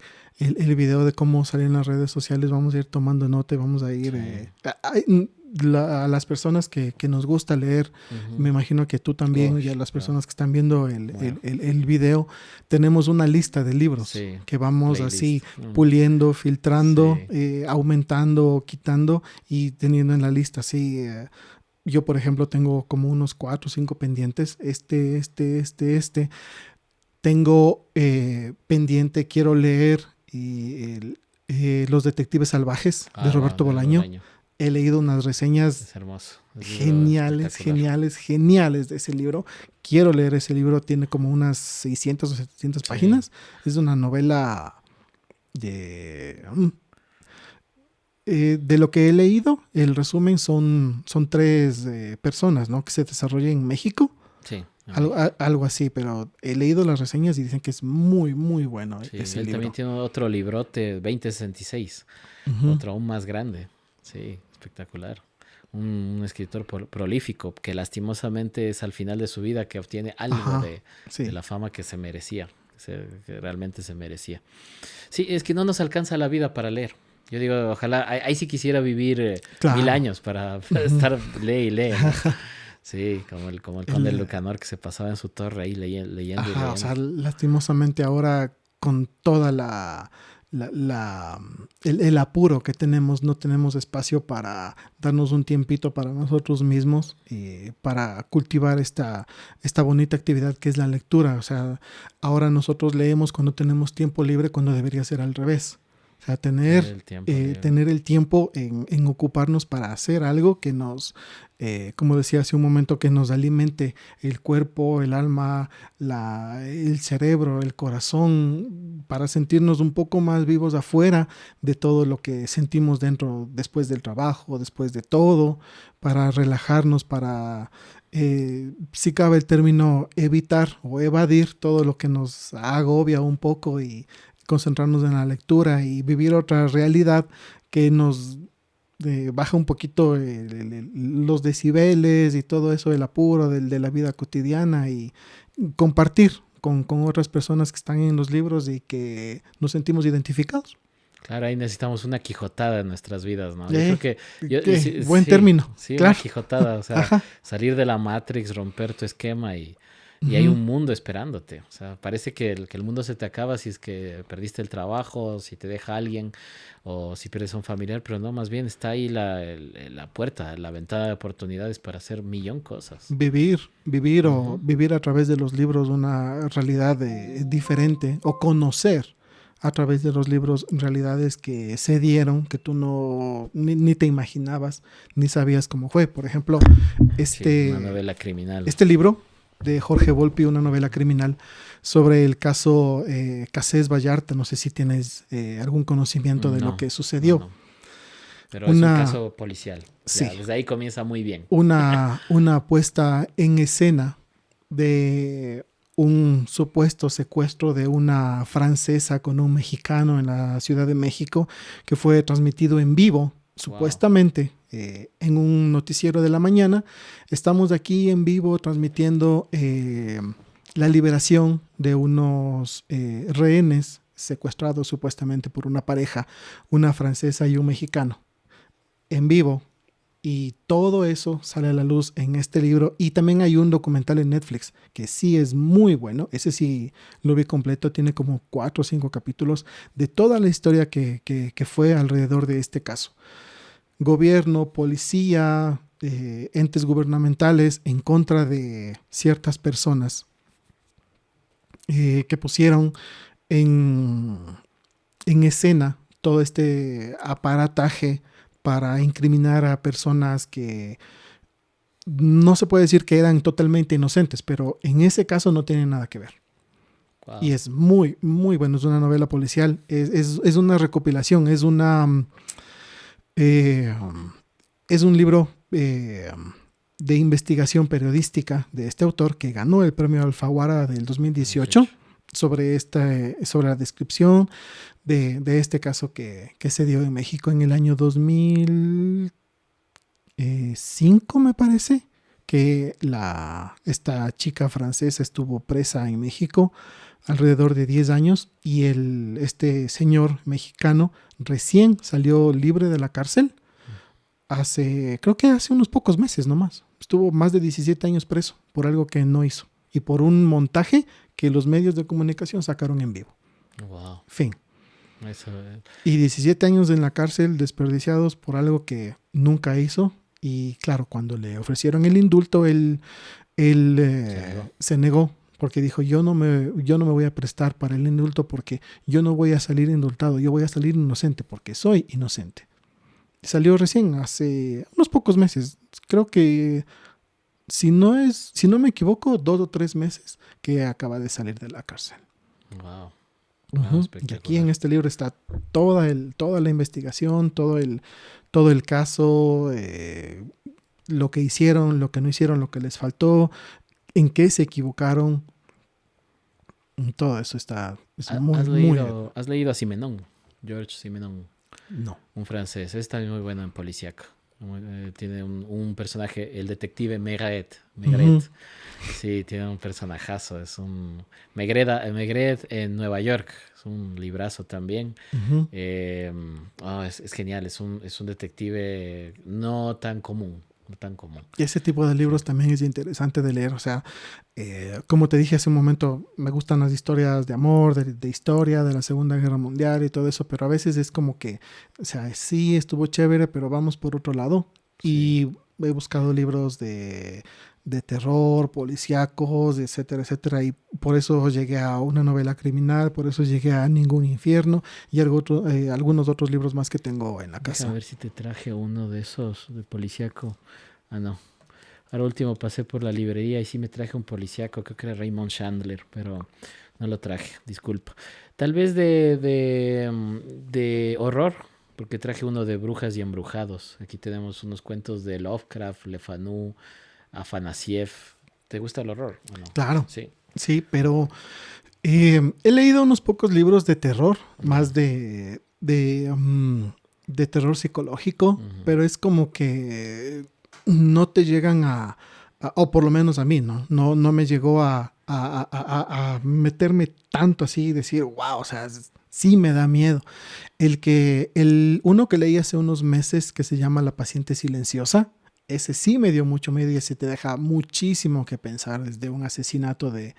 video de cómo salir en las redes sociales, vamos a ir tomando nota y vamos a ir... sí. a las personas que nos gusta leer, me Ujú. imagino que tú también Uy, y a las claro. personas que están viendo Bueno, el video, tenemos una lista de libros sí, que vamos así playlist. puliendo, filtrando, Sí. aumentando, quitando y teniendo en la lista así. Yo, por ejemplo, tengo como unos 4 o 5 pendientes. Tengo pendiente, quiero leer Los Detectives Salvajes de Ah, wow, Roberto del Bolaño. Bolaño. He leído unas reseñas Es hermoso. Es un libro geniales, espectacular. geniales, geniales de ese libro. Quiero leer ese libro, tiene como unas 600 o 700 Sí. páginas. Es una novela de... de lo que he leído, el resumen son 3 personas, ¿no? Que se desarrolla en México, Sí, en algo, México. algo así, pero he leído las reseñas y dicen que es muy, muy bueno Sí, ese él también libro. tiene otro librote, 2066, Ujú. otro aún más grande. Sí, espectacular. Un escritor prolífico que lastimosamente es al final de su vida que obtiene algo Ajá, de sí, la fama que se merecía, que realmente se merecía. Sí, es que no nos alcanza la vida para leer. Yo digo, ojalá, ahí sí quisiera vivir 1000 claro. años para Ujú. estar lee y lee, ¿no? Sí, como el conde El, Lucanor que se pasaba en su torre ahí leyendo y Ajá, o leyendo. sea, lastimosamente ahora con toda el apuro que tenemos, no tenemos espacio para darnos un tiempito para nosotros mismos y para cultivar esta bonita actividad que es la lectura. O sea, ahora nosotros leemos cuando tenemos tiempo libre, cuando debería ser al revés. O sea, Tener el tiempo libre. tener el tiempo en ocuparnos para hacer algo que nos, como decía hace un momento, que nos alimente el cuerpo, el alma, el cerebro, el corazón, para sentirnos un poco más vivos afuera de todo lo que sentimos dentro, después del trabajo, después de todo, para relajarnos, para, si cabe el término, evitar o evadir todo lo que nos agobia un poco y concentrarnos en la lectura y vivir otra realidad que nos baja un poquito los decibeles y todo eso, el apuro de la vida cotidiana y compartir con otras personas que están en los libros y que nos sentimos identificados. Claro, ahí necesitamos una quijotada en nuestras vidas, ¿no? Yo creo Eh, que, yo, ¿Qué? sí, Buen sí, término, sí, una claro. quijotada, o sea, Ajá. salir de la Matrix, romper tu esquema y hay Ujú. un mundo esperándote. O sea, parece que el mundo se te acaba si es que perdiste el trabajo, si te deja alguien o si pierdes a un familiar, pero no, más bien está ahí la puerta, la ventana de oportunidades para hacer millón cosas. O Ujú. vivir a través de los libros una realidad diferente o conocer a través de los libros realidades que se dieron, que tú no ni te imaginabas, ni sabías cómo fue. Por ejemplo, Sí, una este, novela criminal. este libro de Jorge Volpi, una novela criminal sobre el caso Cassés Vallarta, no sé si tienes algún conocimiento de lo No, que no, sucedió. no. Pero es un Una, caso policial. sí, Ya, desde ahí comienza muy bien. una puesta en escena de un supuesto secuestro de una francesa con un mexicano en la Ciudad de México que fue transmitido en vivo, Wow. supuestamente en un noticiero de la mañana. Estamos aquí en vivo transmitiendo la liberación de unos rehenes secuestrados supuestamente por una pareja, una francesa y un mexicano, en vivo, y todo eso sale a la luz en este libro. Y también hay un documental en Netflix que sí es muy bueno. Ese sí lo vi completo. Tiene como 4 o 5 capítulos de toda la historia que fue alrededor de este caso. Gobierno, policía, entes gubernamentales en contra de ciertas personas que pusieron en, en escena todo este aparataje para incriminar a personas que no se puede decir que eran totalmente inocentes, pero en ese caso no tienen nada que ver. Y Wow. es muy, muy bueno. Es una novela policial, es una recopilación, es una... Eh, Es un libro de investigación periodística de este autor que ganó el premio Alfaguara del 2018 sobre la descripción de este caso que se dio en México en el año 2005, me parece, que esta chica francesa estuvo presa en México alrededor de 10 años y este señor mexicano recién salió libre de la cárcel creo que hace unos pocos meses nomás. Estuvo más de 17 años preso por algo que no hizo y por un montaje que los medios de comunicación sacaron en vivo. Wow. Fin. Eso, Y 17 años en la cárcel desperdiciados por algo que nunca hizo. Y claro, cuando le ofrecieron el indulto, él se negó porque dijo, yo no me voy a prestar para el indulto porque yo no voy a salir indultado, yo voy a salir inocente porque soy inocente. Salió recién, hace unos pocos meses. Creo que, si no me equivoco, 2 o 3 meses que acaba de salir de la cárcel. wow. Y aquí en este libro está toda la investigación, todo el caso, lo que hicieron, lo que no hicieron, lo que les faltó, en qué se equivocaron. Todo eso está ¿Has leído a Simenon? George Simenon. No. Un francés. Es también muy bueno en policíaco. Tiene un personaje, el detective Maigret. Sí, tiene un personajazo. Es un Maigret en Nueva York. Es un librazo también. Es genial. Es un detective no tan común. Y ese tipo de libros también es interesante de leer. O sea, como te dije hace un momento, me gustan las historias de amor, de historia, de la Segunda Guerra Mundial y todo eso, pero a veces es como que, o sea, sí estuvo chévere, pero vamos por otro lado. Sí. Y he buscado libros de terror, policíacos, etcétera, etcétera, y por eso llegué a una novela criminal, por eso llegué a Ningún Infierno y algunos otros libros más que tengo en la casa. A ver si te traje uno de esos de policíaco. Ah, no. Ahora último pasé por la librería y sí me traje un policíaco, creo que era Raymond Chandler, pero no lo traje, disculpa. Tal vez de horror, porque traje uno de brujas y embrujados. Aquí tenemos unos cuentos de Lovecraft, Le Fanu, Afanasieff. ¿Te gusta el horror o no? Claro. Sí. Sí, pero he leído unos pocos libros de terror, más de terror psicológico, pero es como que no te llegan o por lo menos a mí, no me llegó a meterme tanto así y decir, wow, o sea, sí me da miedo. Uno que leí hace unos meses que se llama La paciente silenciosa, ese sí me dio mucho miedo y ese te deja muchísimo que pensar, desde un asesinato de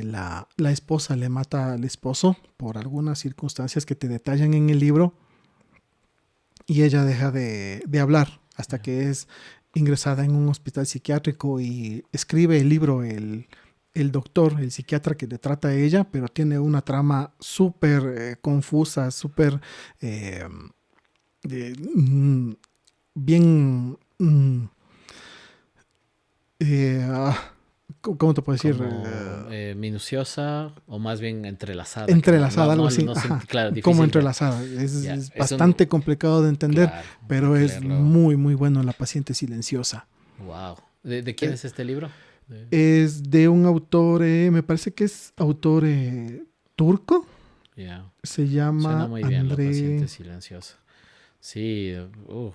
la esposa le mata al esposo por algunas circunstancias que te detallan en el libro y ella deja de hablar hasta que es ingresada en un hospital psiquiátrico y escribe el libro el doctor, el psiquiatra que le trata a ella, pero tiene una trama súper confusa, súper bien... ¿cómo te puedo decir? Minuciosa o más bien entrelazada. Entrelazada, algo así. Claro, como entrelazada. Es bastante complicado de entender, claro, pero es muy, muy bueno La paciente silenciosa. Wow. ¿De quién es este libro? Es de un autor, me parece que es autor turco. Yeah. Se llama Suena muy bien, André... La paciente silenciosa. Sí,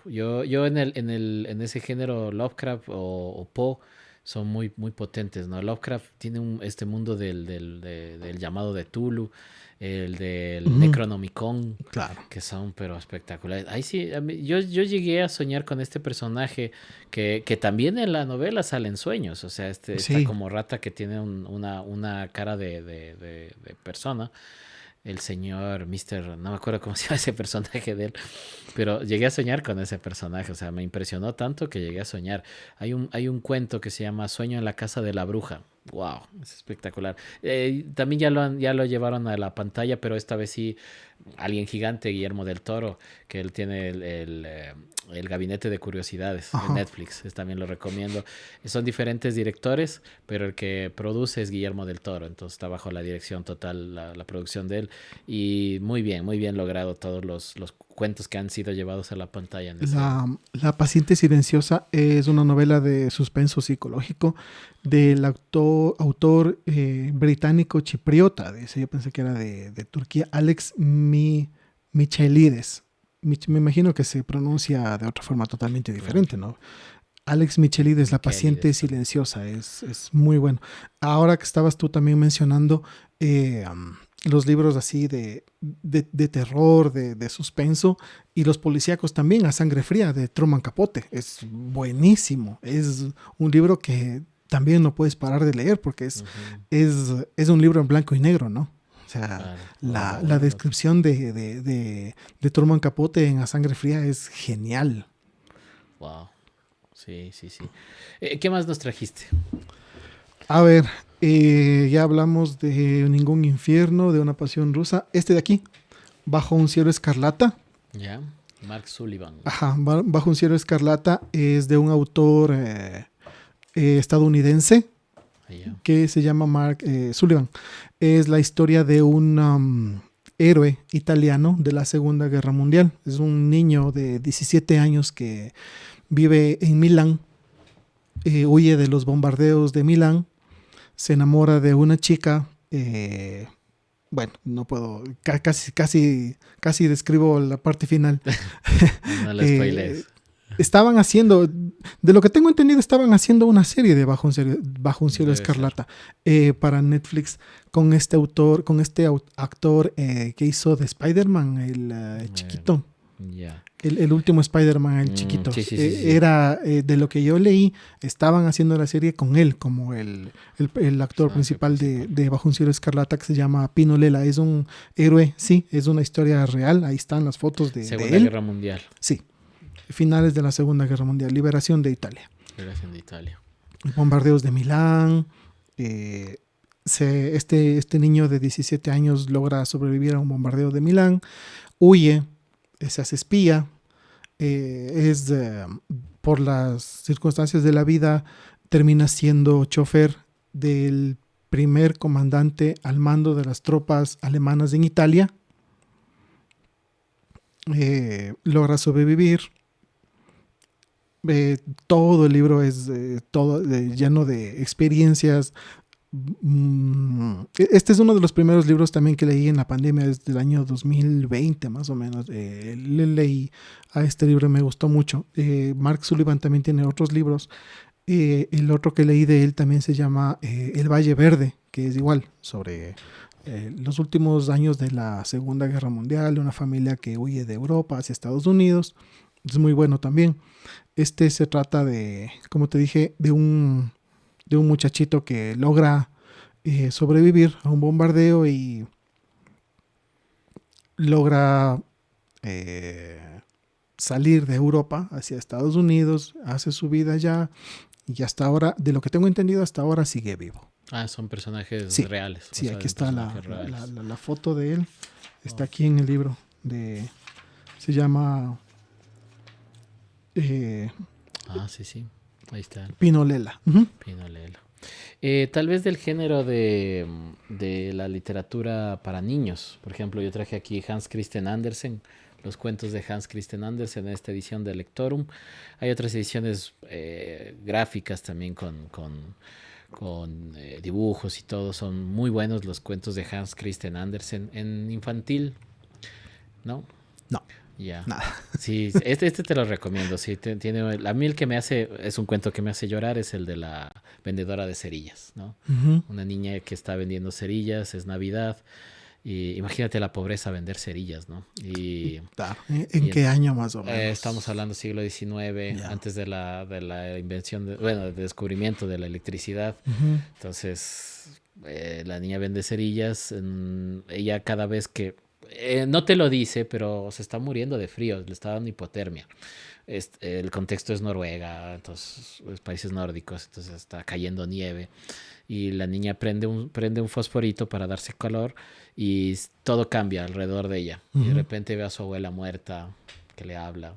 yo en ese género Lovecraft o Poe son muy, muy potentes, ¿no? Lovecraft tiene este mundo del llamado de Tulu, el del Necronomicon, claro, que son pero espectaculares. Ahí sí, yo llegué a soñar con este personaje que también en la novela sale en sueños, o sea, esta como rata que tiene una cara de persona. El señor no me acuerdo cómo se llama ese personaje de él, pero llegué a soñar con ese personaje, o sea, me impresionó tanto que llegué a soñar. Hay un cuento que se llama Sueño en la casa de la bruja, Wow, es espectacular. También ya lo llevaron a la pantalla, pero esta vez sí, alguien gigante, Guillermo del Toro, que él tiene el Gabinete de Curiosidades en Ajá. Netflix, también lo recomiendo. Son diferentes directores, pero el que produce es Guillermo del Toro, entonces está bajo la dirección total, la producción de él. Y muy bien logrado todos los cuentos que han sido llevados a la pantalla en ese... La paciente silenciosa es una novela de suspenso psicológico del autor británico chipriota. Yo pensé que era de Turquía, Michaelides. Me imagino que se pronuncia de otra forma totalmente Claro, diferente, ¿no? Alex Michelides, La paciente Miquelides también. silenciosa, es muy bueno. Ahora que estabas tú también mencionando los libros así de terror, de suspenso, y los policíacos también, A Sangre Fría, de Truman Capote, es buenísimo. Es un libro que también no puedes parar de leer porque Ujú, es un libro en blanco y negro, ¿no? O sea, claro. la Oh, descripción de Truman Capote en A Sangre Fría es genial. wow. Sí, sí, sí. ¿Qué más nos trajiste? A ver, ya hablamos de Ningún Infierno, de Una Pasión Rusa. Este de aquí, Bajo un Cielo Escarlata. Ya. Mark Sullivan. Ajá, Bajo un Cielo Escarlata es de un autor estadounidense Allá. que se llama Mark Sullivan. Es la historia de un héroe italiano de la Segunda Guerra Mundial. Es un niño de 17 años que vive en Milán, huye de los bombardeos de Milán, se enamora de una chica. Bueno, no puedo, casi describo la parte final. No lo Eh, spoilees. estaban haciendo, de lo que tengo entendido, estaban haciendo una serie de Bajo un Cielo Debe ser. Escarlata para Netflix con este autor, con este actor que hizo de Spider-Man, el Eh, chiquito. ya. El último Spider-Man, el chiquito. Sí, sí, sí, sí, sí. Era, de lo que yo leí, estaban haciendo la serie con él, como el actor Personaje principal principal. de Bajo un Cielo Escarlata, que se llama Pino Lela. Es un héroe, sí, es una historia real. Ahí están las fotos de Segunda él. Guerra Mundial. Sí, finales de la Segunda Guerra Mundial, liberación de Italia. Liberación de Italia. Bombardeos de Milán. Este niño de 17 años logra sobrevivir a un bombardeo de Milán, huye, se hace espía, por las circunstancias de la vida, termina siendo chofer del primer comandante al mando de las tropas alemanas en Italia. Logra sobrevivir. Todo el libro es todo lleno de experiencias. Este es uno de los primeros libros también que leí en la pandemia, desde el año 2020 más o menos. Leí a este libro y me gustó mucho. Mark Sullivan también tiene otros libros. El otro que leí de él también se llama El Valle Verde, que es igual sobre los últimos años de la Segunda Guerra Mundial, de una familia que huye de Europa hacia Estados Unidos. Es muy bueno también. Este se trata de, como te dije, de un muchachito que logra sobrevivir a un bombardeo y logra salir de Europa hacia Estados Unidos, hace su vida allá y hasta ahora, de lo que tengo entendido, hasta ahora sigue vivo. Ah, son personajes Sí, reales. O sí, sea, aquí de está personajes reales. la foto de él, está Oh, aquí en el libro, de, se llama eh, ah, sí, sí. Ahí está. Pinolela. Uh -huh. Pino Lelo. Tal vez del género de la literatura para niños. Por ejemplo, yo traje aquí Hans Christian Andersen, los cuentos de Hans Christian Andersen en esta edición de Lectorum. Hay otras ediciones gráficas también con dibujos y todo. Son muy buenos los cuentos de Hans Christian Andersen en infantil, ¿no? No, Ya. nada. Sí, este te lo recomiendo. Sí, tiene, a mí el que me hace, es un cuento que me hace llorar, es el de la vendedora de cerillas, ¿no? Uh -huh. Una niña que está vendiendo cerillas, es Navidad, y imagínate la pobreza vender cerillas, ¿no? Claro. Y ¿En qué año más o estamos menos? hablando siglo XIX, Ya. antes de la invención, bueno, del descubrimiento de la electricidad. Uh -huh. Entonces, la niña vende cerillas, ella cada vez que no te lo dice, pero se está muriendo de frío, le está dando hipotermia. El contexto es Noruega, entonces los países nórdicos, entonces está cayendo nieve y la niña prende un fosforito para darse calor y todo cambia alrededor de ella. Y de Ujú. repente ve a su abuela muerta que le habla.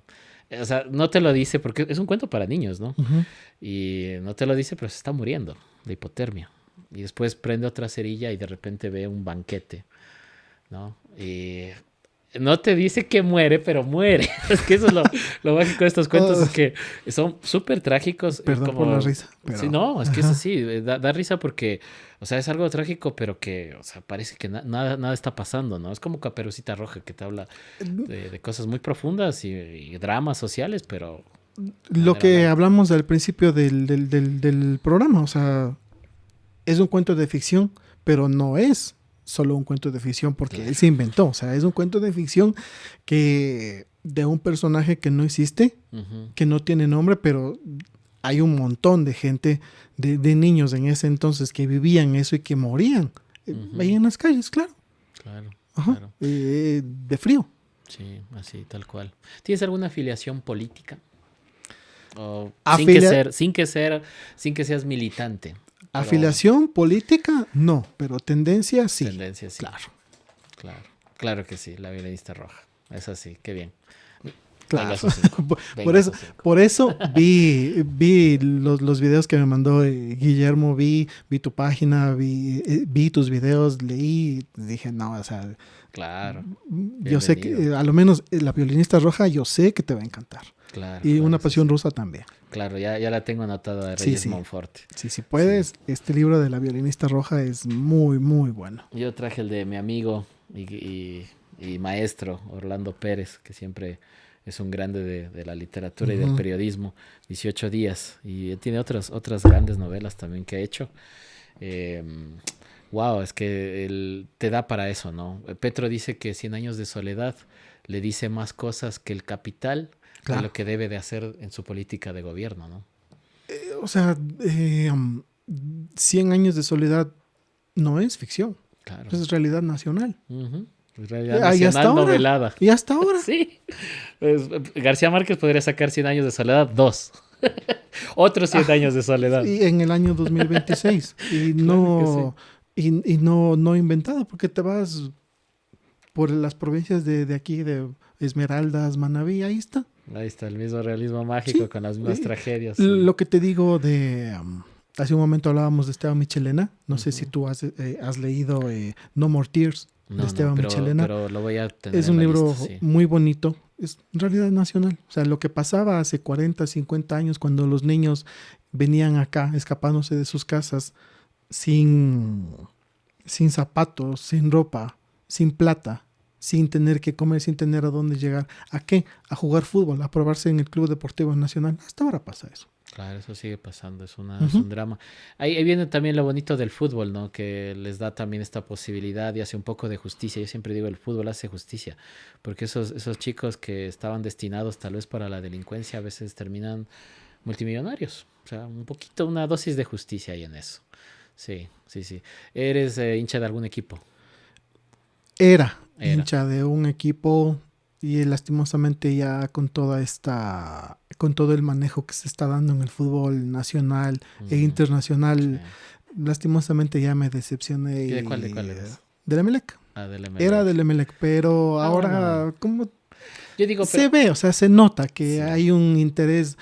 O sea, no te lo dice porque es un cuento para niños, ¿no? Ujú. Y no te lo dice, pero se está muriendo de hipotermia. Y después prende otra cerilla y de repente ve un banquete, ¿no? Y no te dice que muere, pero muere. Es que eso es lo mágico de estos cuentos, Oh, es que son súper trágicos. perdón por la Como, risa, sí, pero... no, es que es Ajá. así, da risa porque, o sea, es algo trágico, pero que, o sea, parece que nada está pasando, ¿no? Es como Caperucita Roja que te habla de cosas muy profundas y dramas sociales, pero de Lo manera que light. hablamos al principio del programa, o sea, es un cuento de ficción, pero no es solo un cuento de ficción porque él Claro. se inventó. O sea, es un cuento de ficción que de un personaje que no existe, Ujú, que no tiene nombre, pero hay un montón de gente, de niños en ese entonces que vivían eso y que morían ujú, ahí en las calles, claro. claro, Ajá, claro. de frío. Sí, así, tal cual. ¿Tienes alguna afiliación política? O Afilia- sin que seas militante, pero Afiliación política, no, pero tendencia sí. tendencia sí. Claro, Claro, claro que sí, la violinista roja. Es así, qué bien. Venga, claro. esos cinco. Por Venga, eso, esos cinco. por eso vi los videos que me mandó Guillermo, vi tu página, vi tus videos, leí, dije, no, o sea, Claro, yo sé que bienvenido. a lo menos la violinista roja, yo sé que te va a encantar. Claro, Y claro, una sí, pasión sí. rusa también. Claro, ya la tengo anotada de Sí, Reyes sí, Monforte. sí, si Sí. puedes, este libro de la violinista roja es muy, muy bueno. Yo traje el de mi amigo y maestro Orlando Pérez, que siempre es un grande de la literatura y del Ujú. periodismo, 18 días. Y tiene otras grandes novelas también que ha hecho. Eh, wow, es que él te da para eso, ¿no? Petro dice que Cien años de soledad le dice más cosas que el Capital de Claro. lo que debe de hacer en su política de gobierno, ¿no? O sea, 100 años de soledad no es ficción, Claro. es realidad nacional. Ujú. Realidad Y hasta nacional ahora, novelada. y hasta ahora. Sí. Pues, García Márquez podría sacar Cien años de soledad 2. Otros 100 Ah, años de soledad. y en el año 2026. Claro que sí. Y no, no inventado, porque te vas por las provincias de aquí, de Esmeraldas, Manabí, ahí está. Ahí está el mismo realismo mágico Sí. con las mismas Y tragedias. Y... lo que te digo hace un momento hablábamos de Esteban Michelena. No sé si Ujú. tú has leído No More Tears de No, Esteban Michelena. pero lo voy a tener Es en un la lista, libro sí. muy bonito. Es realidad nacional. O sea, lo que pasaba hace 40, 50 años cuando los niños venían acá escapándose de sus casas sin, sin zapatos, sin ropa, sin plata, sin tener que comer, sin tener a dónde llegar. ¿A qué? A jugar fútbol, a probarse en el Club Deportivo Nacional. Hasta ahora pasa eso. Claro, eso sigue pasando, es Ujú. un drama. Ahí viene también lo bonito del fútbol, ¿no? Que les da también esta posibilidad y hace un poco de justicia. Yo siempre digo, el fútbol hace justicia, porque esos chicos que estaban destinados tal vez para la delincuencia a veces terminan multimillonarios. O sea, un poquito, una dosis de justicia hay en eso. Sí, sí, sí. ¿Eres hincha de algún equipo? Era Era. hincha de un equipo y lastimosamente ya con todo el manejo que se está dando en el fútbol nacional e Mm, sí. internacional, lastimosamente ya me decepcioné ¿Y de cuál eres? del Emelec. Ah, del Era Emelec. del Emelec, pero Ah, bueno. ahora como Yo digo, pero... se ve, o sea, se nota que Sí, hay un interés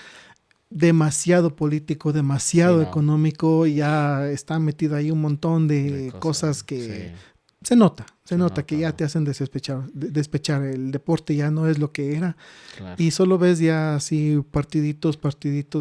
demasiado político, sí, demasiado no. económico, y ya está metido ahí un montón De de cosas, cosas sí, que se se nota que nota, ya ¿no? te hacen despechar. El deporte ya no es lo que era. Claro. Y solo ves ya así partiditos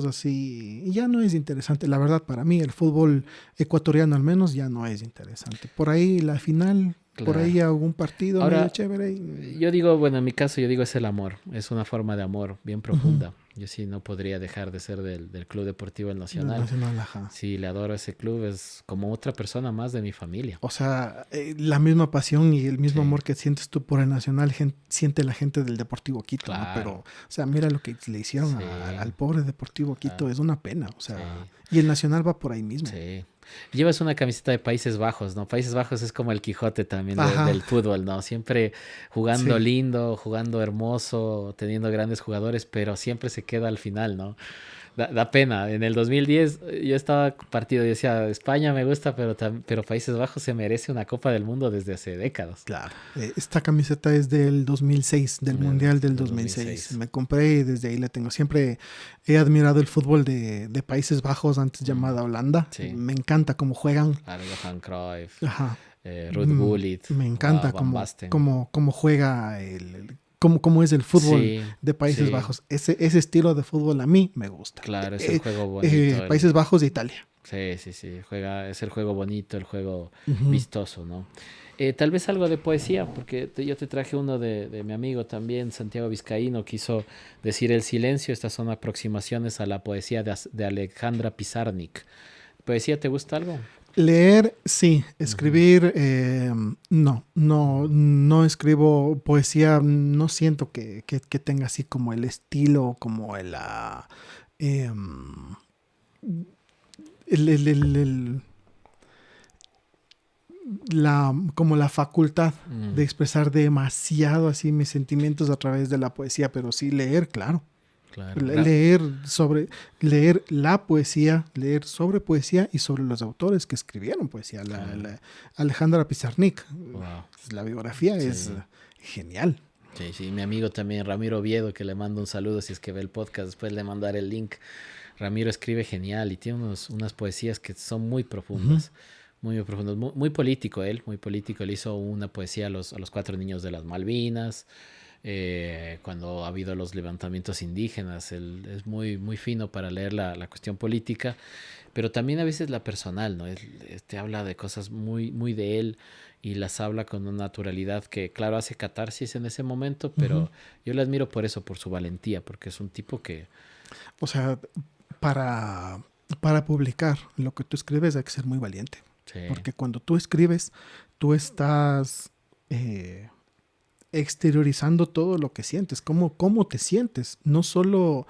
así. Y ya no es interesante. La verdad, para mí, el fútbol ecuatoriano al menos ya no es interesante. Por ahí la final, por Claro. ahí algún partido medio Ahora, chévere. yo digo, bueno, en mi caso yo digo es el amor, es una forma de amor bien Ujú. profunda. Yo sí no podría dejar de ser del Club Deportivo El Del Nacional. Nacional, ajá. Sí, le adoro a ese club, es como otra persona más de mi familia. O sea, la misma pasión y el mismo Sí, amor que sientes tú por el Nacional, siente la gente del Deportivo Quito, ¿no? Pero, claro, o sea, mira lo que le hicieron sí, al pobre Deportivo ah, Quito, es una pena, o sí, sea, y el Nacional va por ahí mismo. sí. Llevas una camiseta de Países Bajos, ¿no? Países Bajos es como el Quijote también Ajá, del fútbol, ¿no? Siempre jugando sí. lindo, jugando hermoso, teniendo grandes jugadores, pero siempre se queda al final, ¿no? Da pena. En el 2010 yo estaba partido y decía, España me gusta, pero Países Bajos se merece una Copa del Mundo desde hace décadas. Claro. Esta camiseta es del 2006, del Mundial del Del 2006. 2006. Me compré y desde ahí la tengo. Siempre he admirado el fútbol de Países Bajos, antes llamada Holanda. Sí, Me encanta cómo juegan. claro, Johan Cruyff, Ajá. Ruud Gullit, Me wow, encanta Van cómo, Basten. cómo juega cómo es el fútbol Sí, de Países sí, Bajos. Ese estilo de fútbol a mí me gusta. claro, es el juego bonito, Países Bajos de Italia. sí, sí, sí, es el juego bonito, el juego Ujú. vistoso, ¿no? Tal vez algo de poesía, porque yo te traje uno de mi amigo también, Santiago Vizcaíno, quiso decir El silencio. Estas son aproximaciones a la poesía de Alejandra Pizarnik. ¿Poesía te gusta algo? Leer, sí. Ujú. Escribir, no escribo poesía. No siento que tenga así como el estilo, como em, el- como la facultad Mm, de expresar demasiado así mis sentimientos a través de la poesía, pero sí leer, claro. claro. Le- Leer sobre, leer la poesía, leer sobre poesía y sobre los autores que escribieron poesía. Claro. Alejandra Pizarnik, Wow. la biografía es Sí. genial. Sí, sí, mi amigo también, Ramiro Oviedo, que le mando un saludo si es que ve el podcast, después le mandaré el link. Ramiro escribe genial y tiene unas poesías que son muy Ujú. profundas, muy profundas, muy político él, muy político. Él hizo una poesía a los 4 niños de las Malvinas, cuando ha habido los levantamientos indígenas. Él es muy fino para leer la cuestión política, pero también a veces la personal, ¿no? Él te habla de cosas muy de él y las habla con una naturalidad que, claro, hace catarsis en ese momento, Ujú. pero yo le admiro por eso, por su valentía, porque es un tipo que... O sea, para, para publicar lo que tú escribes hay que ser muy valiente. Sí, Porque cuando tú escribes, tú estás eh, exteriorizando todo lo que sientes, cómo te sientes, no solo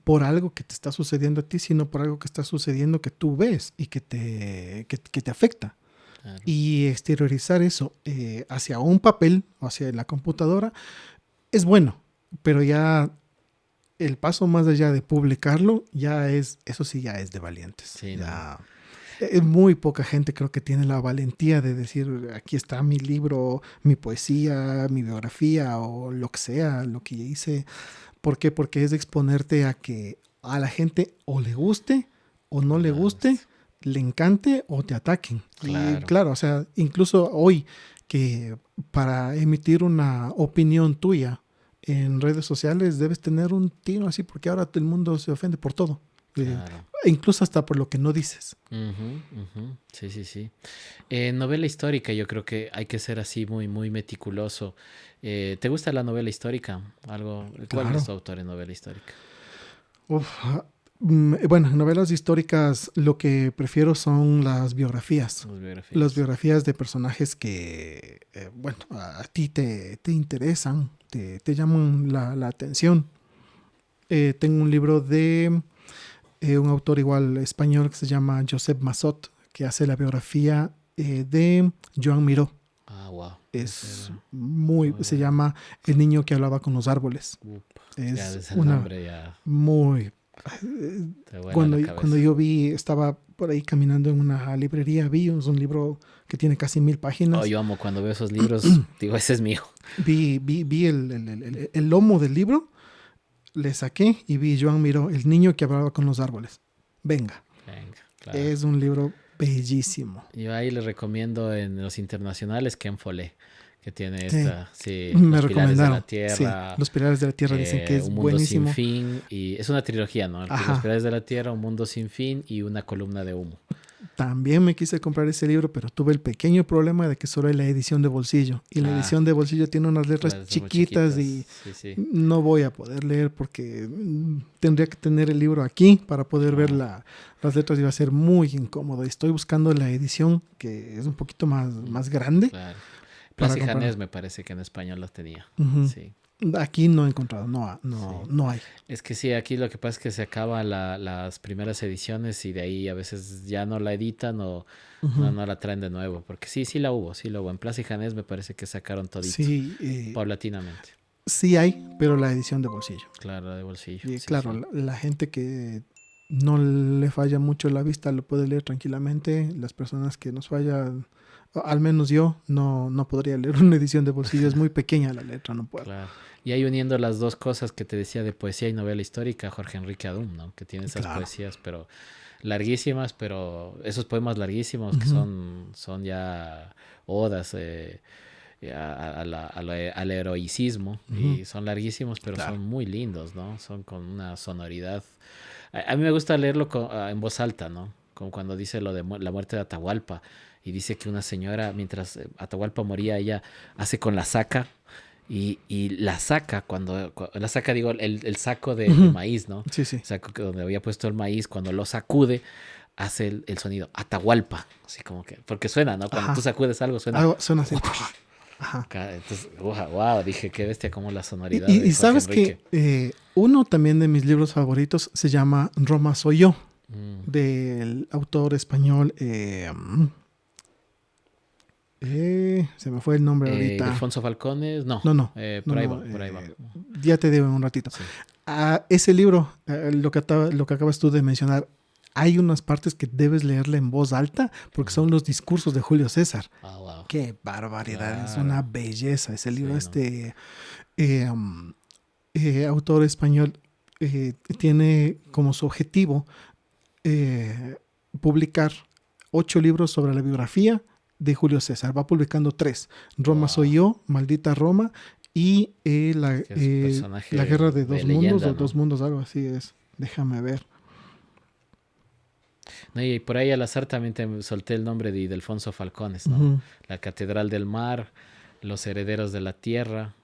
por algo que te está sucediendo a ti, sino por algo que está sucediendo que tú ves y que te afecta. claro. Y exteriorizar eso hacia un papel, hacia la computadora, es bueno, pero ya el paso más allá de publicarlo, eso sí ya es de valientes. Sí, no. Ya muy poca gente creo que tiene la valentía de decir, aquí está mi libro, mi poesía, mi biografía o lo que sea, lo que hice. ¿Por qué? Porque es exponerte a que a la gente o le guste o no O le no le gusta. guste, le encante o te ataquen. Y Claro. claro, o sea, incluso hoy que para emitir una opinión tuya en redes sociales debes tener un tino así porque ahora el mundo se ofende por todo. Claro. Incluso hasta por lo que no dices. Ujú, ujú. Sí, sí, sí. Novela histórica, yo creo que hay que ser así muy meticuloso. ¿Te gusta la novela histórica? Algo, ¿cuál es Claro. tu autor en novela histórica? Uf, bueno, novelas históricas lo que prefiero son las biografías. Sus Las biografías. biografías de personajes que, bueno, a ti te interesan, te llaman la atención. Tengo un libro de un autor igual español que se llama Josep Massot, que hace la biografía de Joan Miró. Ah, wow. Ese Es era muy se bueno. llama El niño que hablaba con los árboles. Up, ya Es desde el una nombre ya muy... te vuela la Cuando cabeza. yo estaba por ahí caminando en una librería, es un libro que tiene casi 1000 páginas. Oh, yo amo cuando veo esos libros, digo, ese es mío. Vi el lomo del libro, le saqué y vi Joan Miró, el niño que hablaba con los árboles. Venga, Venga, claro. es un libro bellísimo. Yo ahí le recomiendo en los internacionales Ken Follett, que tiene Sí, esta, sí, me Los Pilares de la recomendaron. Sí, Tierra, Los Pilares de la Tierra dicen que es Un Mundo Sin buenísimo. Fin, y es una trilogía, ¿no? Los Ajá. Pilares de la Tierra, Un Mundo Sin Fin y Una Columna de Humo. También me quise comprar ese libro, pero tuve el pequeño problema de que solo hay la edición de bolsillo. Y la Ah, edición de bolsillo tiene unas letras las muy chiquitas chiquitas, y sí, sí, no voy a poder leer porque tendría que tener el libro aquí para poder ver claro. las letras y va a ser muy incómodo. Y estoy buscando la edición que es un poquito más Mm, grande claro. para Plaza y comprar. Janés me parece que en español las tenía, Ujú. sí. Aquí no he encontrado, Sí. no hay. Es que sí, aquí lo que pasa es que se acaban las primeras ediciones y de ahí a veces ya no la editan o Ujú. no la traen de nuevo. Porque sí, sí la hubo. En Plaza y Janés me parece que sacaron todito, Sí, paulatinamente. sí hay, pero la edición de bolsillo. Claro, de bolsillo, Y sí, claro, sí. la gente que no le falla mucho la vista lo puede leer tranquilamente. Las personas que nos fallan, al menos yo, no podría leer una edición de bolsillo. Es muy pequeña la letra, no puedo. Claro. Y ahí uniendo las dos cosas que te decía de poesía y novela histórica, Jorge Enrique Adum, ¿no? Que tiene esas Claro. poesías, pero larguísimas, pero esos poemas larguísimos que Ujú. son ya odas al heroicismo Ujú. y son larguísimos, pero Claro. son muy lindos, ¿no? Son con una sonoridad. A mí me gusta leerlo en voz alta, ¿no? Como cuando dice lo de la muerte de Atahualpa y dice que una señora, mientras Atahualpa moría, ella hace con la saca y la saca la saca, digo, el saco de Ujú. maíz, ¿no? Sí, sí. El saco donde había puesto el maíz, cuando lo sacude, hace el sonido Atahualpa, así como que, porque suena, ¿no? Cuando tú Ajá. sacudes algo suena. Algo suena así. Ajá. Entonces, wow, dije, qué bestia como la Y, sonoridad y- de y Jorge sabes Enrique. que uno también de mis libros favoritos se llama Roma soy yo, Mm. del autor español. Se me fue el nombre ahorita. Ildefonso Falcones, no, No, no, no, por ahí no. va, por ahí va. Ya te debo un ratito. Sí. Ese libro, lo que acabas tú de mencionar, hay unas partes que debes leerle en voz alta porque Ujú. son los discursos de Julio César. Ah, wow. Qué barbaridad, es Claro. una belleza ese libro. Sí, ¿no? Autor español tiene como su objetivo publicar 8 libros sobre la biografía de Julio César. Va publicando 3. Roma soy Wow. yo, Maldita Roma y Es que es un la guerra personaje de de dos mundos leyenda, o dos ¿no? mundos, algo así es. Déjame ver. No, y por ahí al azar también te solté el nombre de Ildefonso Falcones, ¿no? Ujú. La Catedral del Mar, Los Herederos de la Tierra.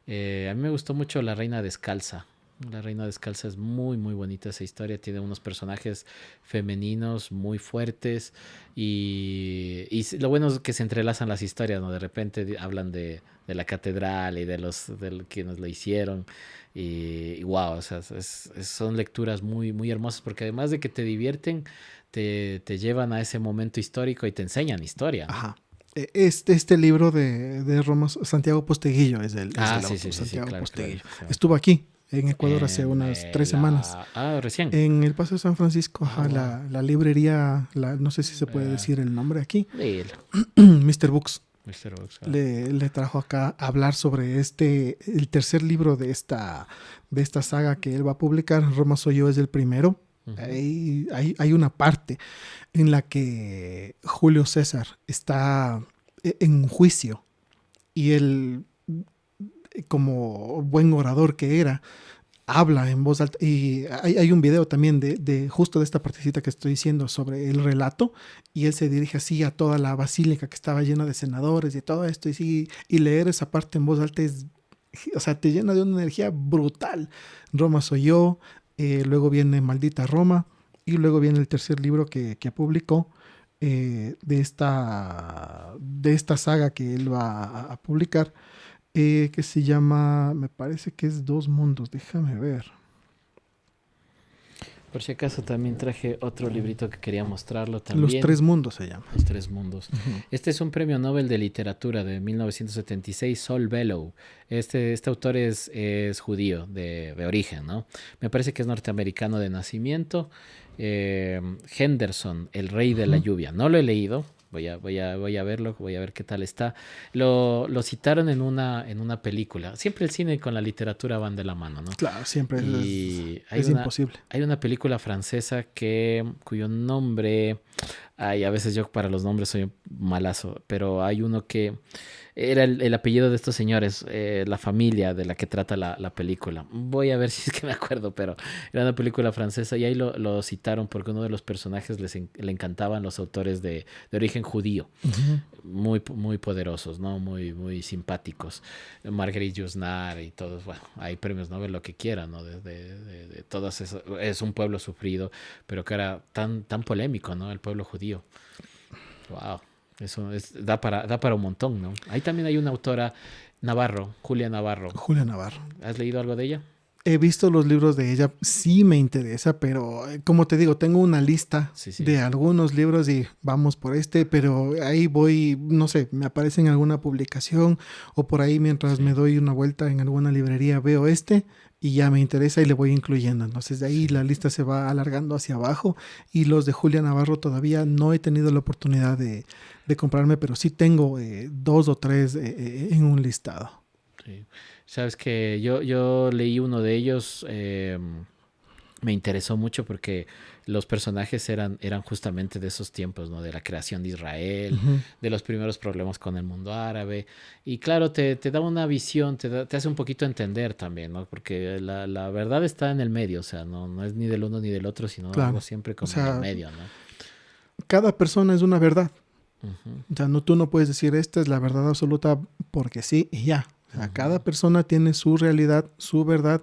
A mí me gustó mucho La Reina Descalza. La Reina Descalza es muy, muy bonita esa historia. Tiene unos personajes femeninos muy fuertes lo bueno es que se entrelazan las historias, ¿no? De repente hablan de la catedral y de quienes lo hicieron. Y wow, o sea, son lecturas muy, muy hermosas porque además de que te divierten, te llevan a ese momento histórico y te enseñan historia, ¿no? Ajá. Este libro de Roma, Santiago Posteguillo es Ah, del sí, autor, sí, sí, sí, Santiago claro, claro. Posteguillo. Sí. Estuvo aquí en Ecuador hace unas 3 semanas. Recién. En el Paseo San Francisco, Ah, ajá, wow. la librería, no sé si se puede Eh, decir el nombre aquí, Dilo, Mr. Books, Mr. Box. le trajo acá a hablar sobre el tercer libro de esta saga que él va a publicar. Roma soy yo es el primero. Ujú. Hay una parte en la que Julio César está en un juicio y él, como buen orador que era, habla en voz alta. Y hay un video también de justo de esta partecita que estoy diciendo sobre el relato. Y él se dirige así a toda la basílica que estaba llena de senadores y todo esto. Y leer esa parte en voz alta o sea, te llena de una energía brutal. Roma soy yo. Luego viene Maldita Roma. Y luego viene el tercer libro que publicó. De esta saga que él va a publicar, que se llama, me parece que es Dos Mundos, déjame ver. Por si acaso también traje otro librito que quería mostrarlo Los también. Tres Mundos se llama. Los Tres Mundos. Ujú. Este es un premio Nobel de literatura de 1976, Saul Bellow. Este autor es judío de origen, ¿no? Me parece que es norteamericano de nacimiento. Henderson, El Rey de la Ujú. Lluvia. No lo he leído. Voy a verlo, voy a ver qué tal está. Lo citaron en una película. Siempre el cine con la literatura van de la mano, ¿no? Claro, siempre Y es imposible. hay una película francesa cuyo nombre, ay, a veces yo para los nombres soy un malazo, pero hay uno que era el apellido de estos señores, la familia de la que trata la película. Voy a ver si es que me acuerdo, pero era una película francesa y ahí lo citaron porque uno de los personajes le encantaban los autores de origen judío, Ujú. muy, muy poderosos, ¿no? Muy, muy simpáticos. Marguerite Yourcenar y todos, bueno, hay premios Nobel, lo que quieran, ¿no? De todas esas, es un pueblo sufrido, pero que era tan polémico, ¿no? El pueblo judío. Wow. Da para un montón, ¿no? Ahí también hay una autora Navarro, Julia Navarro. Julia Navarro. ¿Has leído algo de ella? He visto los libros de ella, sí me interesa, pero como te digo, tengo una lista Sí, sí. de algunos libros y vamos por este, pero ahí voy, no sé, me aparece en alguna publicación o por ahí mientras me Sí, doy una vuelta en alguna librería veo este y ya me interesa y le voy incluyendo. Entonces de ahí sí. la lista se va alargando hacia abajo y los de Julia Navarro todavía no he tenido la oportunidad de comprarme, pero sí tengo dos o tres en un listado. Sí. Sabes que yo leí uno de ellos, me interesó mucho porque los personajes eran justamente de esos tiempos, ¿no? De la creación de Israel, Ujú. de los primeros problemas con el mundo árabe. Y claro, te da una visión, te hace un poquito entender también, ¿no? Porque la verdad está en el medio, o sea, no es ni del uno ni del otro, sino algo Claro. siempre O como en el sea, medio, ¿no? cada persona es una verdad. Ujú, O sea, no, tú no puedes decir esta es la verdad absoluta porque sí y ya. O sea, ujú. cada persona tiene su realidad, su verdad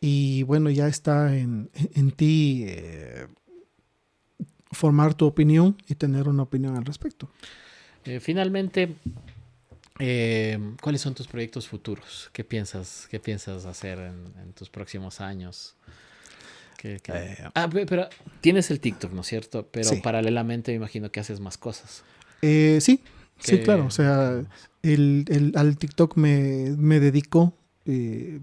y bueno, ya está en ti formar tu opinión y tener una opinión al respecto. Finalmente, ¿cuáles son tus proyectos futuros? Qué piensas hacer en tus próximos años? Eh, Ah, pero tienes el TikTok, ¿no es cierto? Pero sí. paralelamente me imagino que haces más cosas. Sí, sí, claro. O ¿Qué sea, más? al TikTok me dedico eh,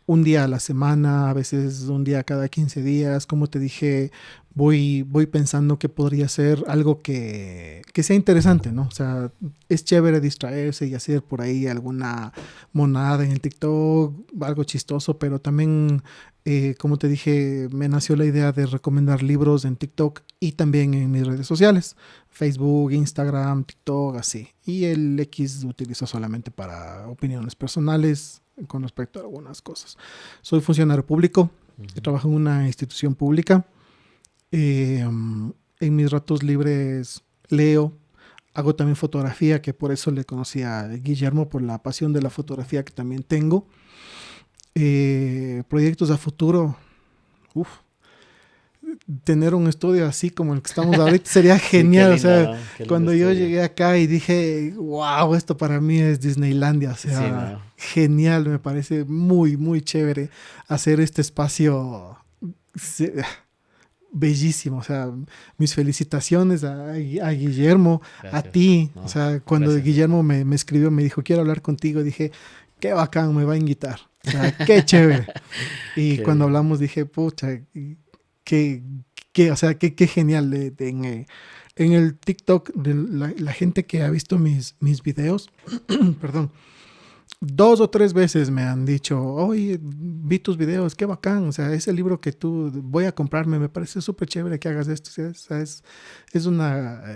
un día a la semana, a veces un día cada 15 días. Como te dije, voy pensando que podría ser algo que sea interesante, ¿no? O sea, es chévere distraerse y hacer por ahí alguna monada en el TikTok, algo chistoso, pero también, como te dije, me nació la idea de recomendar libros en TikTok y también en mis redes sociales, Facebook, Instagram, TikTok, así. Y el X utilizo solamente para opiniones personales con respecto a algunas cosas. Soy funcionario público, Ujú. trabajo en una institución pública. En mis ratos libres leo, hago también fotografía, que por eso le conocí a Guillermo, por la pasión de la fotografía que también tengo. Proyectos a futuro, uf, tener un estudio así como el que estamos ahorita sería Sí, qué genial. O lindo, sea, ¿no? Qué lindo cuando yo estudio. llegué acá y dije, wow, esto para mí es Disneylandia. O Sí, sea, ¿no? genial, me parece muy, muy chévere hacer este espacio sí, bellísimo. O sea, mis felicitaciones a Guillermo, a Gracias. ti. O No, sea, cuando gracias a ti. Guillermo me escribió, me dijo, quiero hablar contigo, dije, qué bacán, me va a invitar. O sea, qué chévere. Y Qué cuando bien. hablamos dije, pucha, qué, o sea, qué genial. En el TikTok, de la gente que ha visto mis videos, perdón, dos o tres veces me han dicho, oye, vi tus videos, qué bacán. O sea, ese libro que tú voy a comprarme, me parece súper chévere que hagas esto. O sea,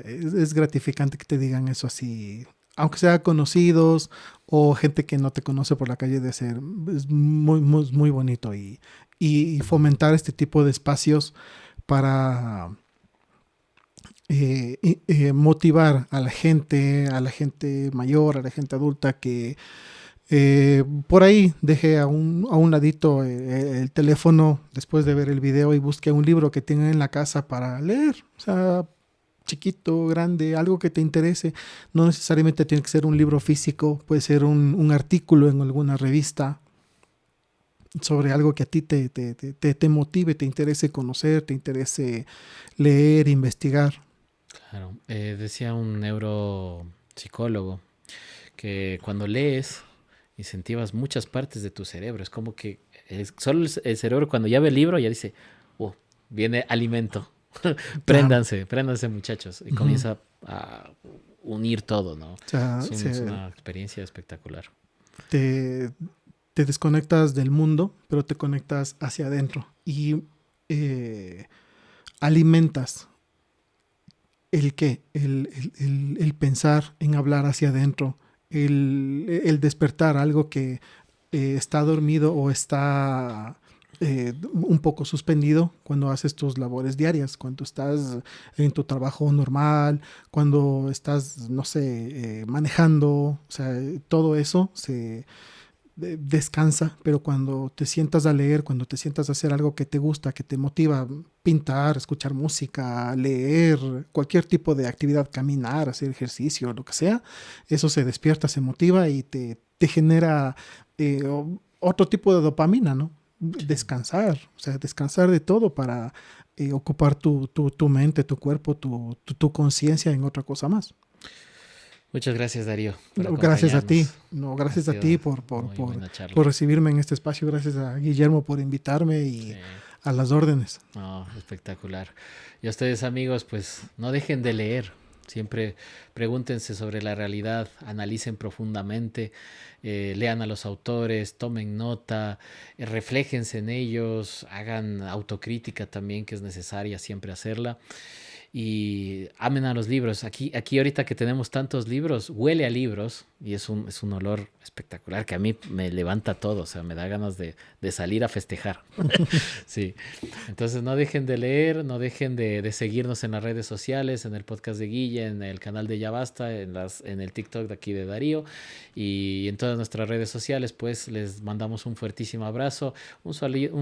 es gratificante que te digan eso así, aunque sea conocidos o gente que no te conoce por la calle de ser, es muy, muy, muy bonito y fomentar este tipo de espacios para motivar a la gente mayor, a la gente adulta que por ahí dejé a un ladito el teléfono después de ver el video y busqué un libro que tenga en la casa para leer. O sea, chiquito, grande, algo que te interese. No necesariamente tiene que ser un libro físico, puede ser un artículo en alguna revista sobre algo que a ti te motive, te interese conocer, te interese leer, investigar. Claro. Decía un neuropsicólogo que cuando lees incentivas muchas partes de tu cerebro. Es como que solo el cerebro cuando ya ve el libro ya dice, oh, viene alimento. Claro. Préndanse muchachos. Y Ujú. comienza a unir todo, ¿no? O sea, Es una experiencia espectacular. te, te desconectas del mundo, pero te conectas hacia adentro y eh, alimentas el qué, el pensar en hablar hacia adentro, el despertar algo que está dormido o está un poco suspendido cuando haces tus labores diarias, cuando estás en tu trabajo normal, cuando estás, no sé, manejando, o sea, todo eso descansa, pero cuando te sientas a leer, cuando te sientas a hacer algo que te gusta, que te motiva, pintar, escuchar música, leer, cualquier tipo de actividad, caminar, hacer ejercicio, lo que sea, eso se despierta, se motiva y te genera otro tipo de dopamina, ¿no? Descansar, o sea, descansar de todo para ocupar tu mente, tu cuerpo, tu conciencia en otra cosa más. Muchas gracias, Darío, por No, gracias a ti, acompañarnos. no, Ha gracias a sido ti muy buena charla. por recibirme en este espacio, gracias a Guillermo por invitarme Sí. y a las órdenes. No, espectacular. Y a ustedes, amigos, pues no dejen de leer. Siempre pregúntense sobre la realidad, analicen profundamente, lean a los autores, tomen nota, refléjense en ellos, hagan autocrítica también, que es necesaria siempre hacerla. Y amen a los libros. Aquí ahorita que tenemos tantos libros, huele a libros y es un olor espectacular que a mí me levanta todo, o sea, me da ganas de salir a festejar. Sí. Entonces no dejen de leer, no dejen de seguirnos en las redes sociales, en el podcast de Guille, en el canal de Ya Basta, en el TikTok de aquí de Darío y en todas nuestras redes sociales, pues les mandamos un fuertísimo abrazo, un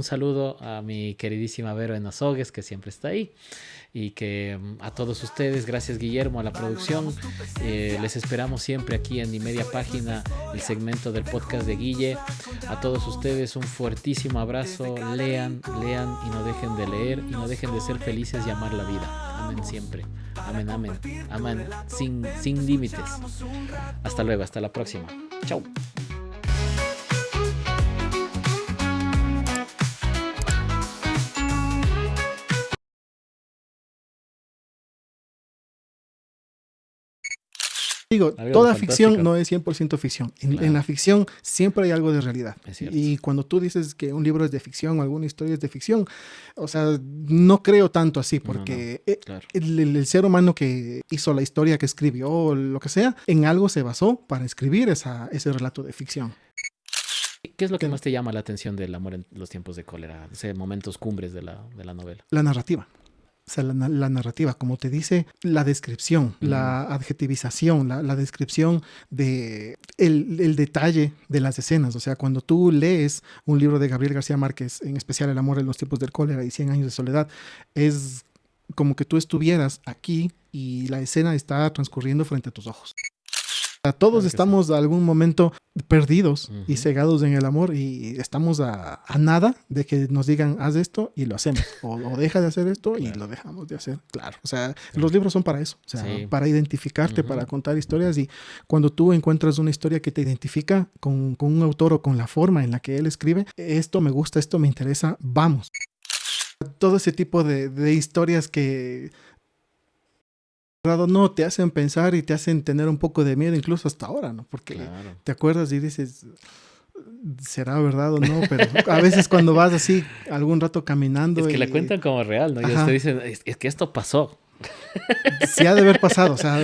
saludo a mi queridísima Vero en Azogues, que siempre está ahí. Y que a todos ustedes, gracias Guillermo, a la producción, les esperamos siempre aquí en Mi Media Página, el segmento del podcast de Guille. A todos ustedes un fuertísimo abrazo, lean y no dejen de leer y no dejen de ser felices y amar la vida. Amen siempre, amen, amen sin límites. Hasta luego, hasta la próxima. Chau. Digo, Algo toda fantástico. ficción no es 100% ficción. Claro. En la ficción siempre hay algo de realidad. Es cierto. Y cuando tú dices que un libro es de ficción o alguna historia es de ficción, o sea, no creo tanto así, porque Claro. el ser humano que hizo la historia, que escribió, lo que sea, en algo se basó para escribir ese relato de ficción. ¿Qué es lo que más te llama la atención del amor en los tiempos de cólera? Ese momentos cumbres de la novela. La narrativa. O sea, la narrativa, como te dice, la descripción, la adjetivización, la descripción de el detalle de las escenas. O sea, cuando tú lees un libro de Gabriel García Márquez, en especial El amor en los tiempos del cólera y 100 años de soledad, es como que tú estuvieras aquí y la escena está transcurriendo frente a tus ojos. Todos Claro que estamos a algún momento perdidos y Ujú. cegados en el amor y estamos a nada de que nos digan haz esto y lo hacemos o deja de hacer esto y Claro. lo dejamos de hacer. Claro, o sea, los libros son para eso, o sea, Sí. para identificarte, Ujú. para contar historias y cuando tú encuentras una historia que te identifica con un autor o con la forma en la que él escribe, esto me gusta, esto me interesa, vamos. Todo ese tipo de historias que no te hacen pensar y te hacen tener un poco de miedo incluso hasta ahora, ¿no? Porque Claro. te acuerdas y dices, ¿será verdad o no? Pero a veces cuando vas así algún rato caminando Es que y la cuentan como real, ¿no? Y Ajá. te dicen, es que esto pasó. sí ha de haber pasado, o sea,